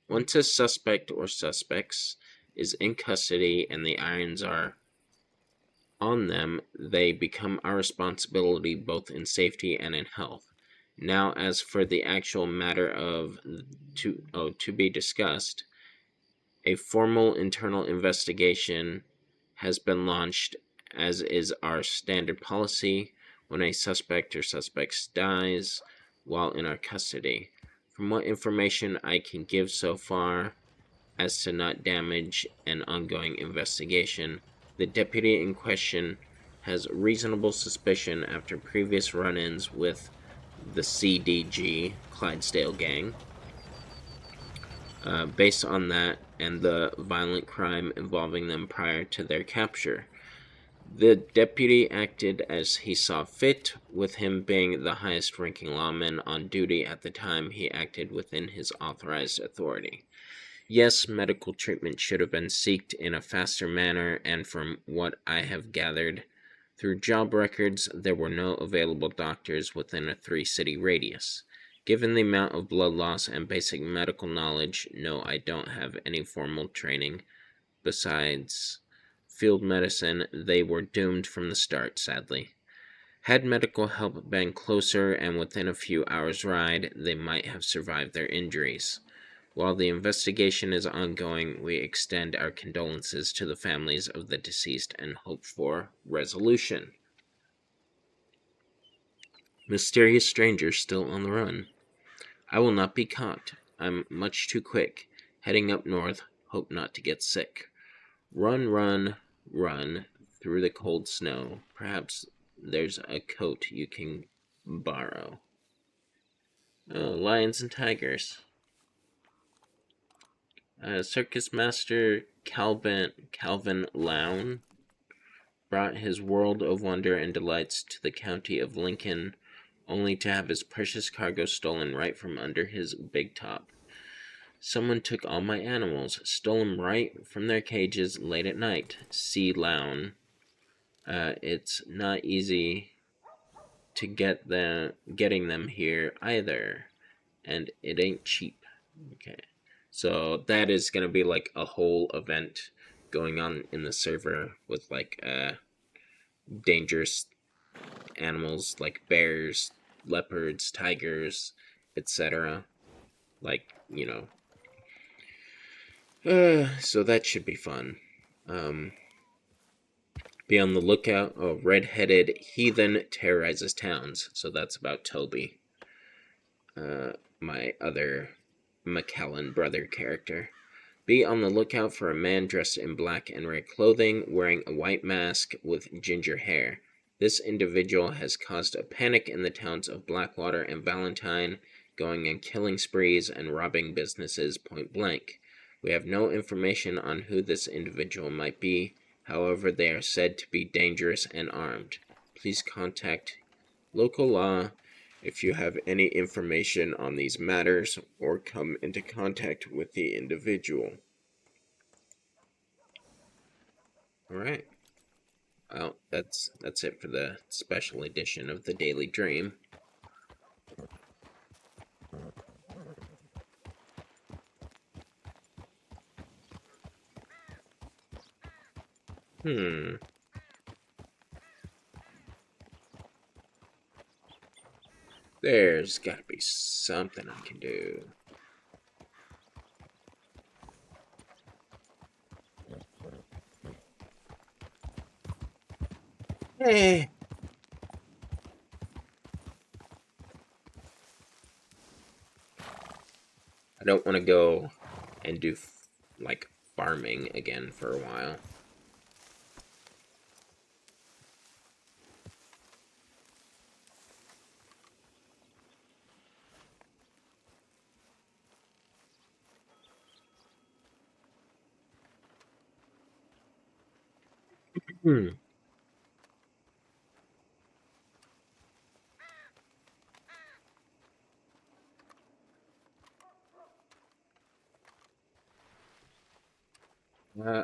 Once a suspect or suspects is in custody and the irons are on them, they become our responsibility both in safety and in health. Now, as for the actual matter to be discussed, a formal internal investigation has been launched, as is our standard policy when a suspect or suspects dies while in our custody. From what information I can give so far, as to not damage an ongoing investigation, the deputy in question has reasonable suspicion after previous run-ins with the CDG, Clydesdale gang. Based on that and the violent crime involving them prior to their capture, the deputy acted as he saw fit, with him being the highest-ranking lawman on duty at the time. He acted within his authorized authority. Yes, medical treatment should have been sought in a faster manner, and from what I have gathered through job records, there were no available doctors within a 3-city radius. Given the amount of blood loss and basic medical knowledge, no, I don't have any formal training. Besides field medicine, they were doomed from the start, sadly. Had medical help been closer and within a few hours' ride, they might have survived their injuries. While the investigation is ongoing, we extend our condolences to the families of the deceased and hope for resolution. Mysterious stranger still on the run. I will not be caught. I'm much too quick. Heading up north, hope not to get sick. Run, run, run through the cold snow. Perhaps there's a coat you can borrow. Oh, lions and tigers. Circus master Calvin Lown brought his world of wonder and delights to the county of Lincoln, only to have his precious cargo stolen right from under his big top. Someone took all my animals, stole them right from their cages late at night. C. Lown. It's not easy to getting them here either, and it ain't cheap. Okay. So that is going to be like a whole event going on in the server with like dangerous animals like bears, leopards, tigers, etc. Like, so that should be fun. Be on the lookout. Oh, red-headed heathen terrorizes towns. So that's about Toby. My other MacCallun brother character. Be on the lookout for a man dressed in black and red clothing, wearing a white mask with ginger hair. This individual has caused a panic in the towns of Blackwater and Valentine, going on killing sprees and robbing businesses point blank. We have no information on who this individual might be. However, they are said to be dangerous and armed. Please contact local law if you have any information on these matters or come into contact with the individual. Alright. Well, that's it for the special edition of the Daily Dream. There's gotta be something I can do. Hey! I don't want to go and do, like, farming again for a while.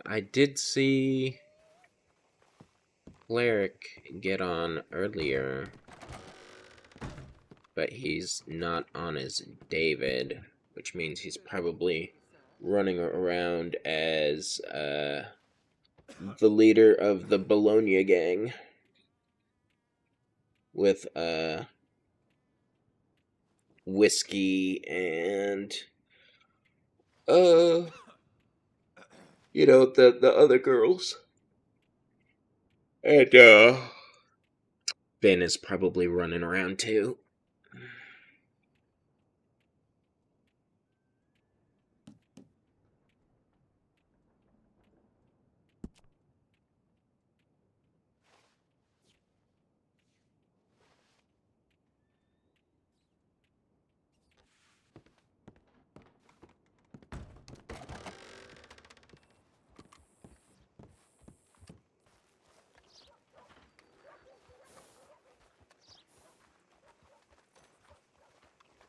I did see Cleric get on earlier, but he's not on as David, which means he's probably running around as the leader of the Bologna gang with Whiskey and you know, the other girls. And Ben is probably running around too.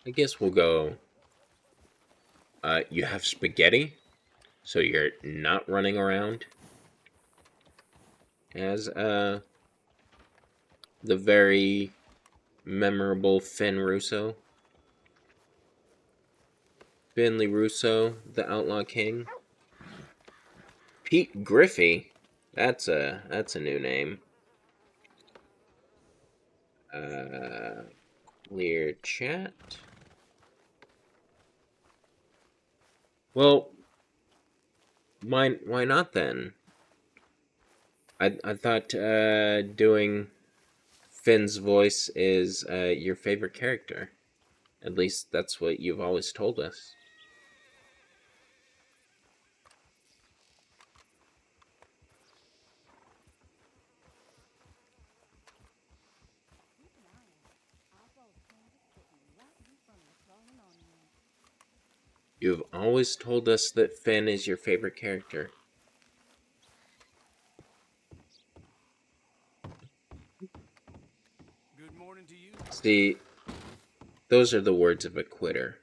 I guess we'll go. You have spaghetti, so you're not running around as the very memorable Finn Russo. Finley Russo, the Outlaw King. Pete Griffey, that's a new name. Clear chat. Well, why not then? I thought doing Finn's voice is your favorite character. At least that's what you've always told us. You've always told us that Finn is your favorite character. Good morning to you. See, those are the words of a quitter.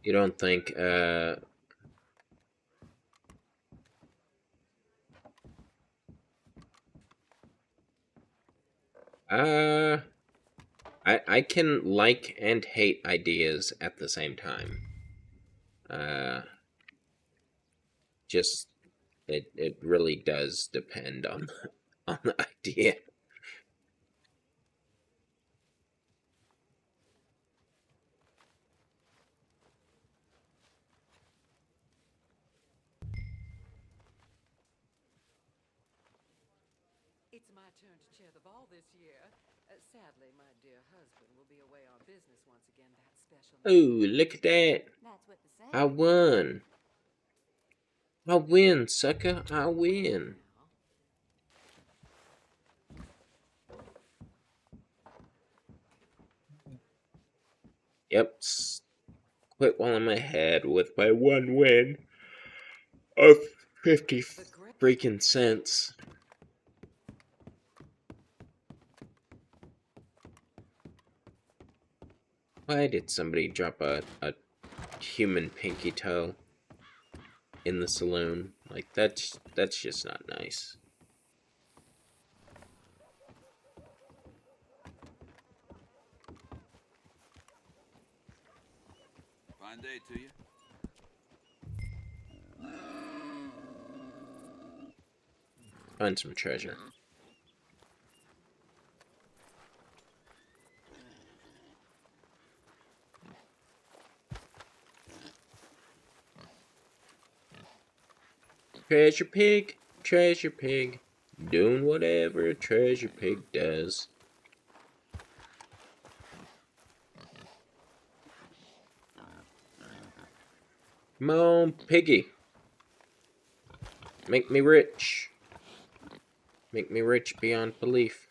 You don't think, I can like and hate ideas at the same time. Just, it really does depend on the idea. It's my turn to chair the ball this year. Sadly, my dear husband will be away on business once again that special Oh, night. look at that. That's what the saying. I won. I win, sucker. I win. Yep. Quit while I'm ahead with my one win of 50 freaking cents. Why did somebody drop a human pinky toe in the saloon? Like, that's just not nice. Fine day to you. Find some treasure. Treasure pig, doing whatever a treasure pig does. Come on, piggy. Make me rich. Make me rich beyond belief.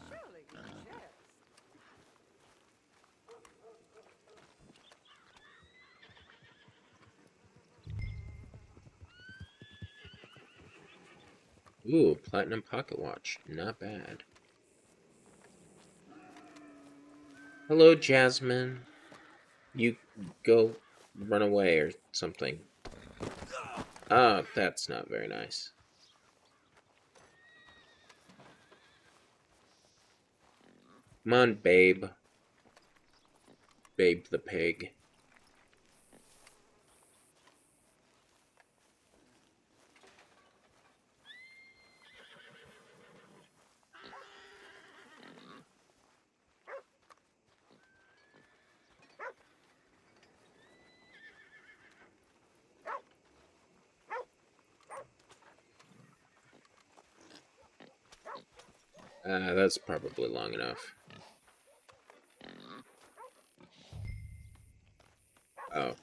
Surely you jest. Ooh, platinum pocket watch. Not bad. Hello, Jasmine. You go run away or something. Oh, that's not very nice. Come on, babe. Babe the pig. That's probably long enough. Oh,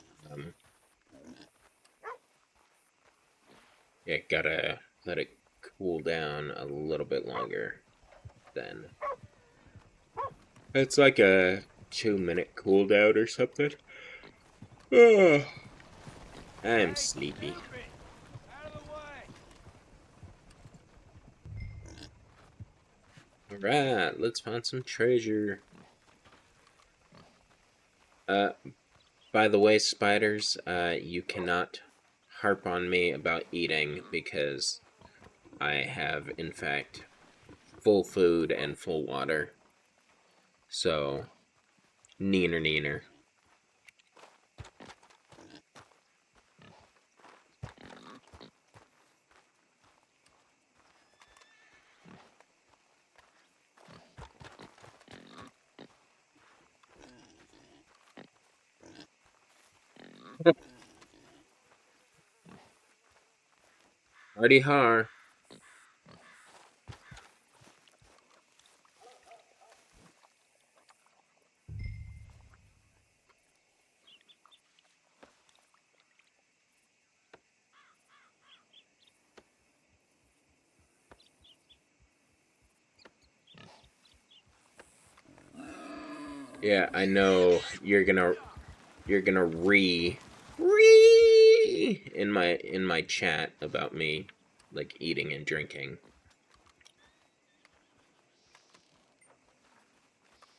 yeah, gotta let it cool down a little bit longer then. It's like a 2-minute cooldown or something. Oh, I'm sleepy. Alright, let's find some treasure. By the way, spiders, you cannot harp on me about eating because I have, in fact, full food and full water. So, neener neener. Hardy har. Yeah, I know you're gonna re in my chat about me like eating and drinking.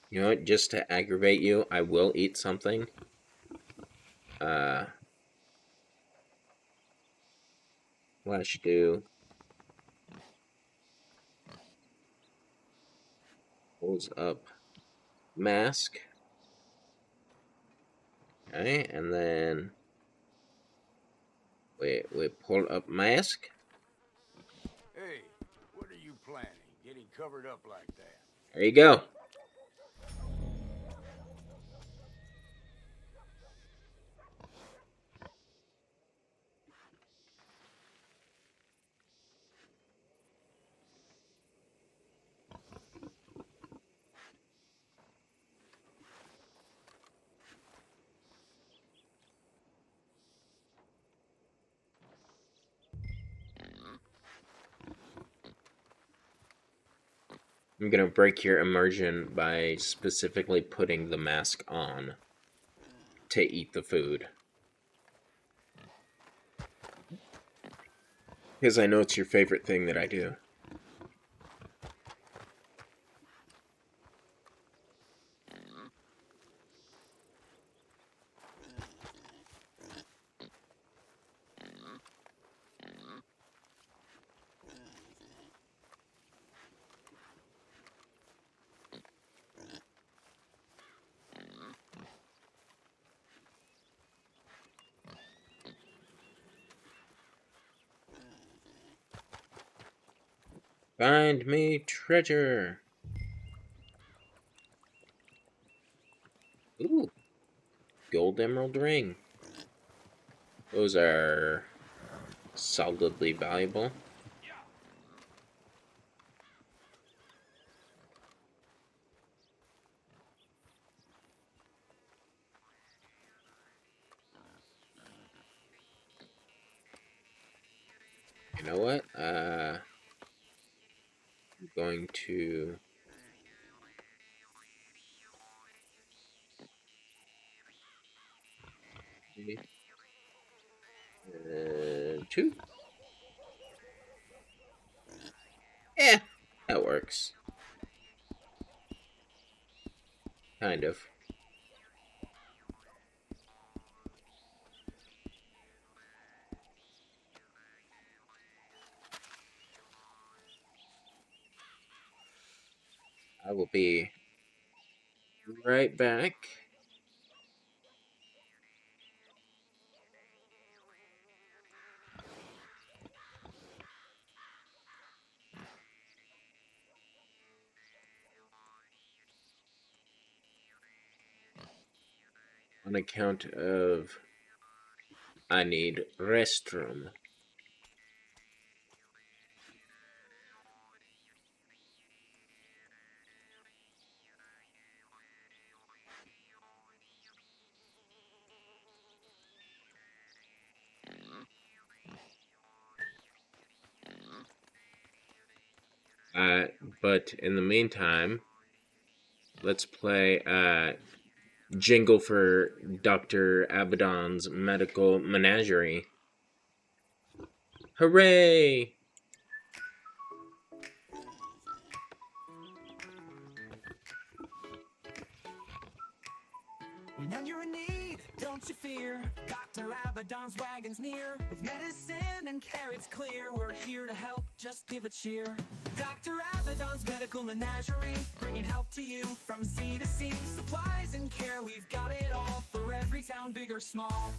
You know what? Just to aggravate you, I will eat something. Flash do. Pulls up mask. Okay, and then we pull up mask. Hey, what are you planning? Getting covered up like that? There you go. I'm gonna break your immersion by specifically putting the mask on to eat the food. Because I know it's your favorite thing that I do. Find me treasure. Ooh, gold emerald ring. Those are solidly valuable. You know what? I'm going to... 2? Yeah, that works. Kind of. I will be right back. On account of I need restroom. But in the meantime, let's play Jingle for Dr. Abaddon's Medical Menagerie. Hooray! When you're in need, don't you fear. Dr. Abaddon's wagon's near. With medicine and carrots clear, we're here to help, just give a cheer. Dr. Abaddon's Medical Menagerie, bringing help to you from sea to sea. Supplies and care, we've got it all for every town, big or small.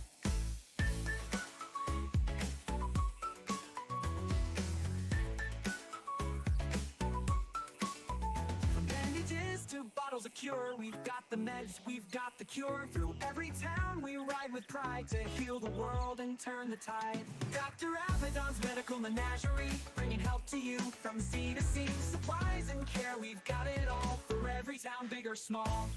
Bandages to bottles of cure, we've got the meds, we've got the cure. Through every town we ride with pride to heal the world and turn the tide. Dr. Abaddon's Medical Menagerie, bringing help to you from sea to sea. Supplies and care, we've got it all for every town, big or small.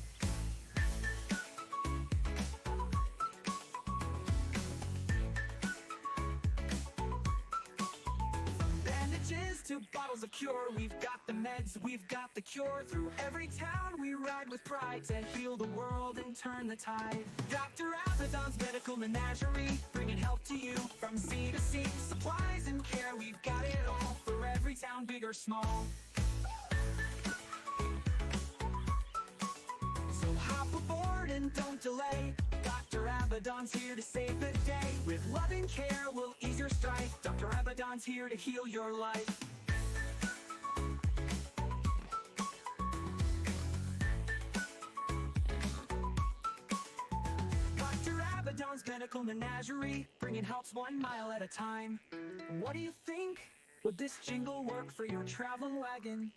Bandages to bottles of cure, we've got the meds, we've got the cure. Through every town we ride with pride to heal the world and turn the tide. Dr. Abaddon's Medical Menagerie, bringing help to you from sea to sea. Supplies and care, we've got it all for every town, big or small. So hop aboard and don't delay. Dr. Abaddon's here to save the day. With loving care, we'll ease your strife. Dr. Abaddon's here to heal your life. Dr. Abaddon's Medical Menagerie, bringing helps 1 mile at a time. What do you think? Would this jingle work for your traveling wagon?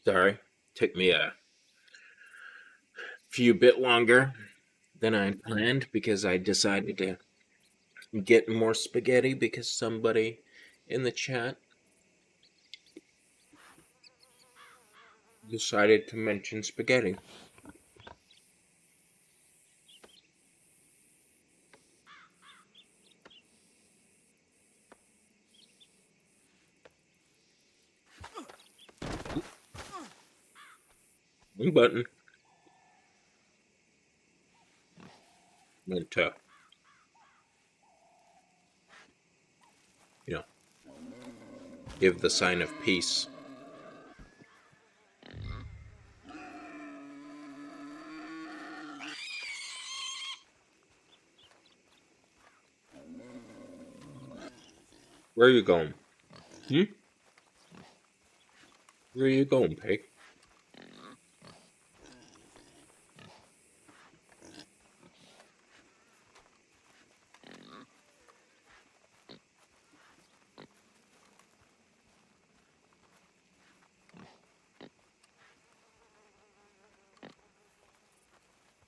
Sorry, took me a few bit longer than I planned because I decided to get more spaghetti because somebody in the chat decided to mention spaghetti. One button. Meant to, you know, give the sign of peace. Where are you going? Hmm? Where are you going, pig?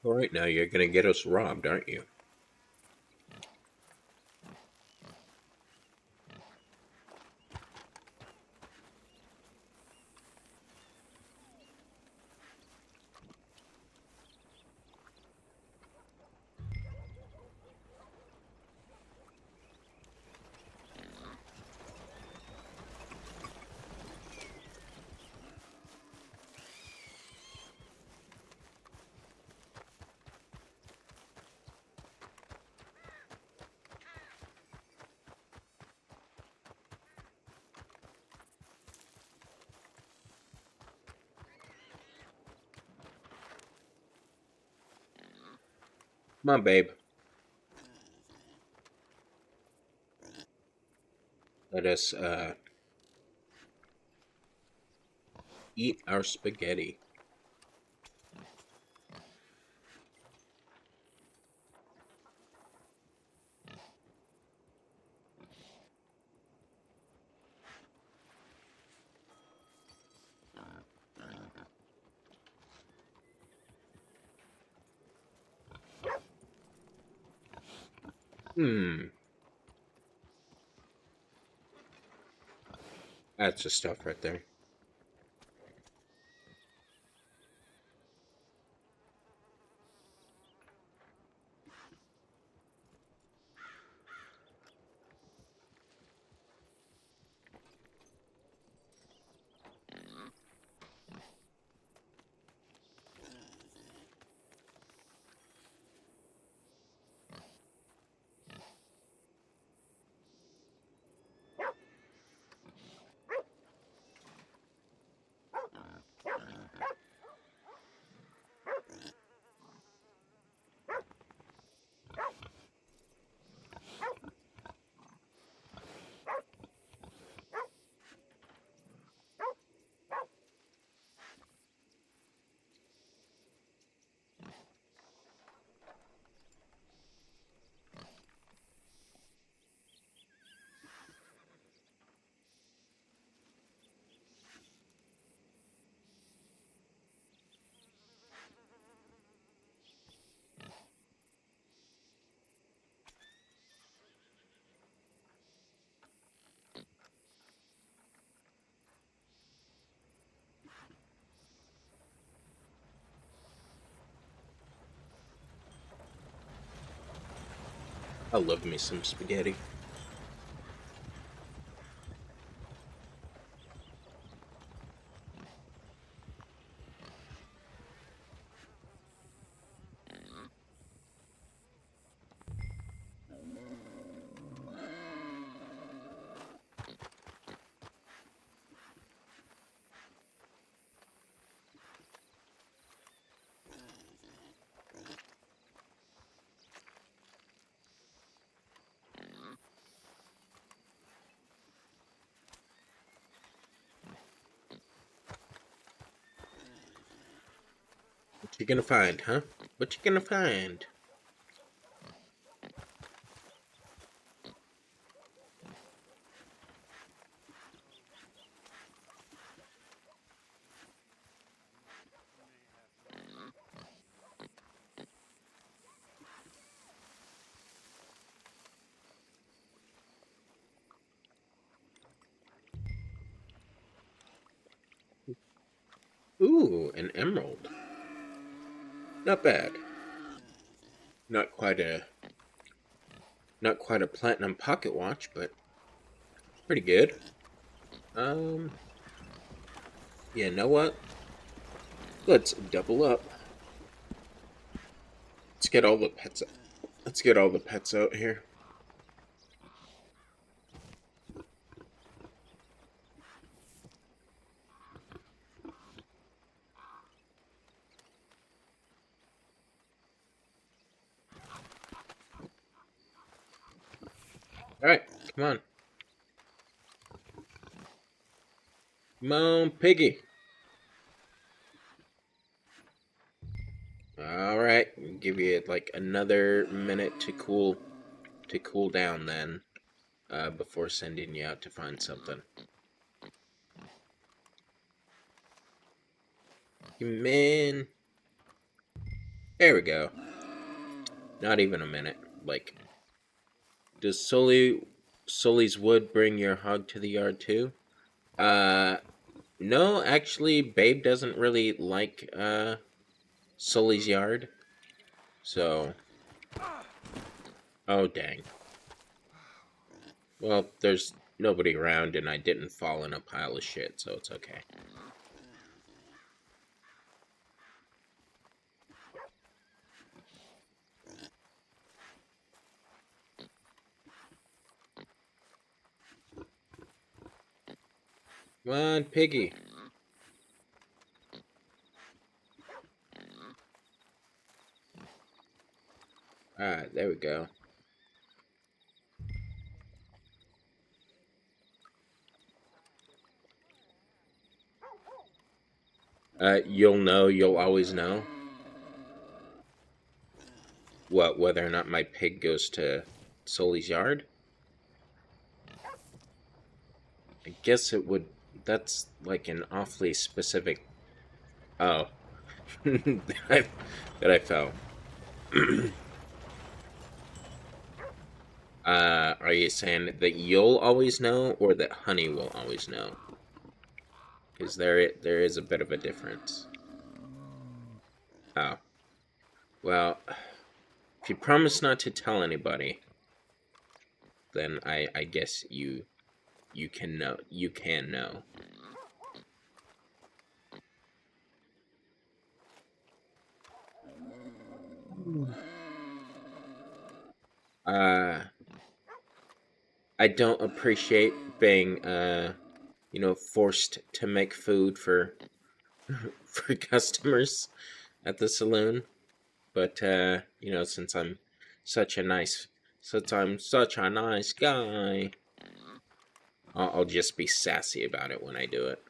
All right, now you're gonna get us robbed, aren't you? Come on, babe. Let us eat our spaghetti. That's the stuff right there. I love me some spaghetti. What you gonna find, huh? What you gonna find? Ooh, an emerald. Not bad. Not quite a platinum pocket watch, but pretty good. You know what? Let's double up. Let's get all the pets. Let's get all the pets out here. All right, come on. Come on, piggy. All right, give you like another minute to cool down then, before sending you out to find something. Man, there we go. Not even a minute. Like, does Sully's wood bring your hog to the yard too? No, actually, Babe doesn't really like Sully's yard. So, oh dang. Well, there's nobody around and I didn't fall in a pile of shit, so it's okay. Come on, piggy. Alright, there we go. You'll always know. What, whether or not my pig goes to Sully's yard? I guess it would. That's like an awfully specific. Oh. that I fell. Are you saying that you'll always know, or that Honey will always know? Because there is a bit of a difference. Oh. Well, if you promise not to tell anybody, then I guess you can know. You can know. I don't appreciate being forced to make food for for customers at the saloon. But since I'm such a nice guy, I'll just be sassy about it when I do it.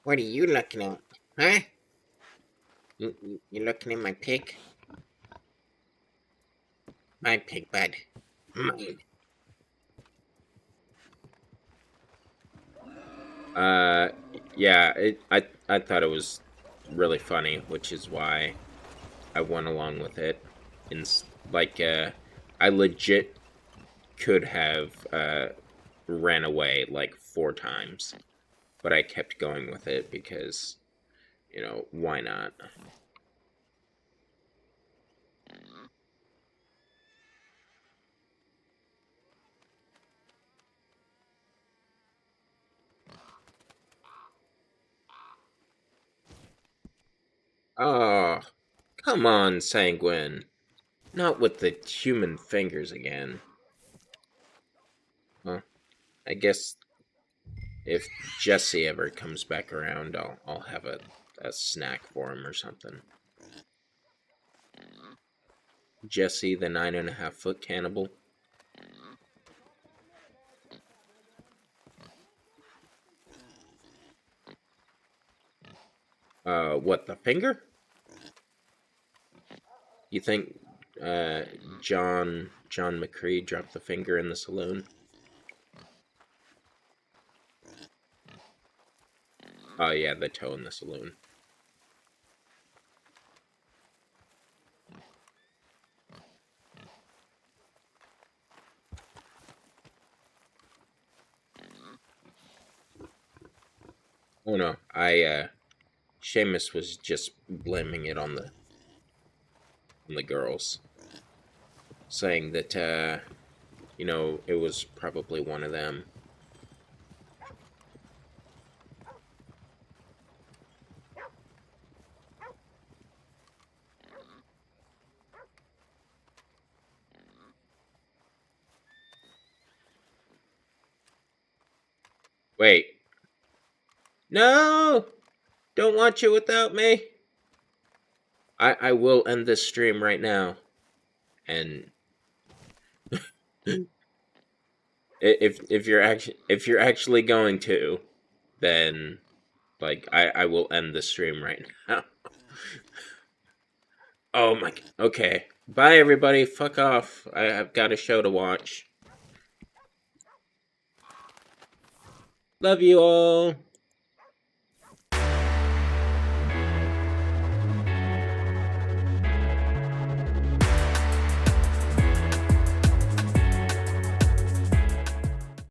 What are you looking at? Huh? You looking at my pig? My pig, bud. Mine. Yeah, I thought it was really funny, which is why I went along with it. And I legit could have ran away like 4 times, but I kept going with it because, why not? Oh, come on, Sanguine. Not with the human fingers again. Well, I guess if Jesse ever comes back around, I'll have a snack for him or something. Jesse, the 9.5-foot cannibal. What, the finger? You think John McCree dropped the finger in the saloon? Oh yeah, the toe in the saloon. Oh no, Seamus was just blaming it on the girls, saying that it was probably one of them. Wait. No! Don't want you without me. I will end this stream right now. And if you're actually going to, then like I will end the stream right now. Oh my. Okay. Bye everybody. Fuck off. I've got a show to watch. Love you all.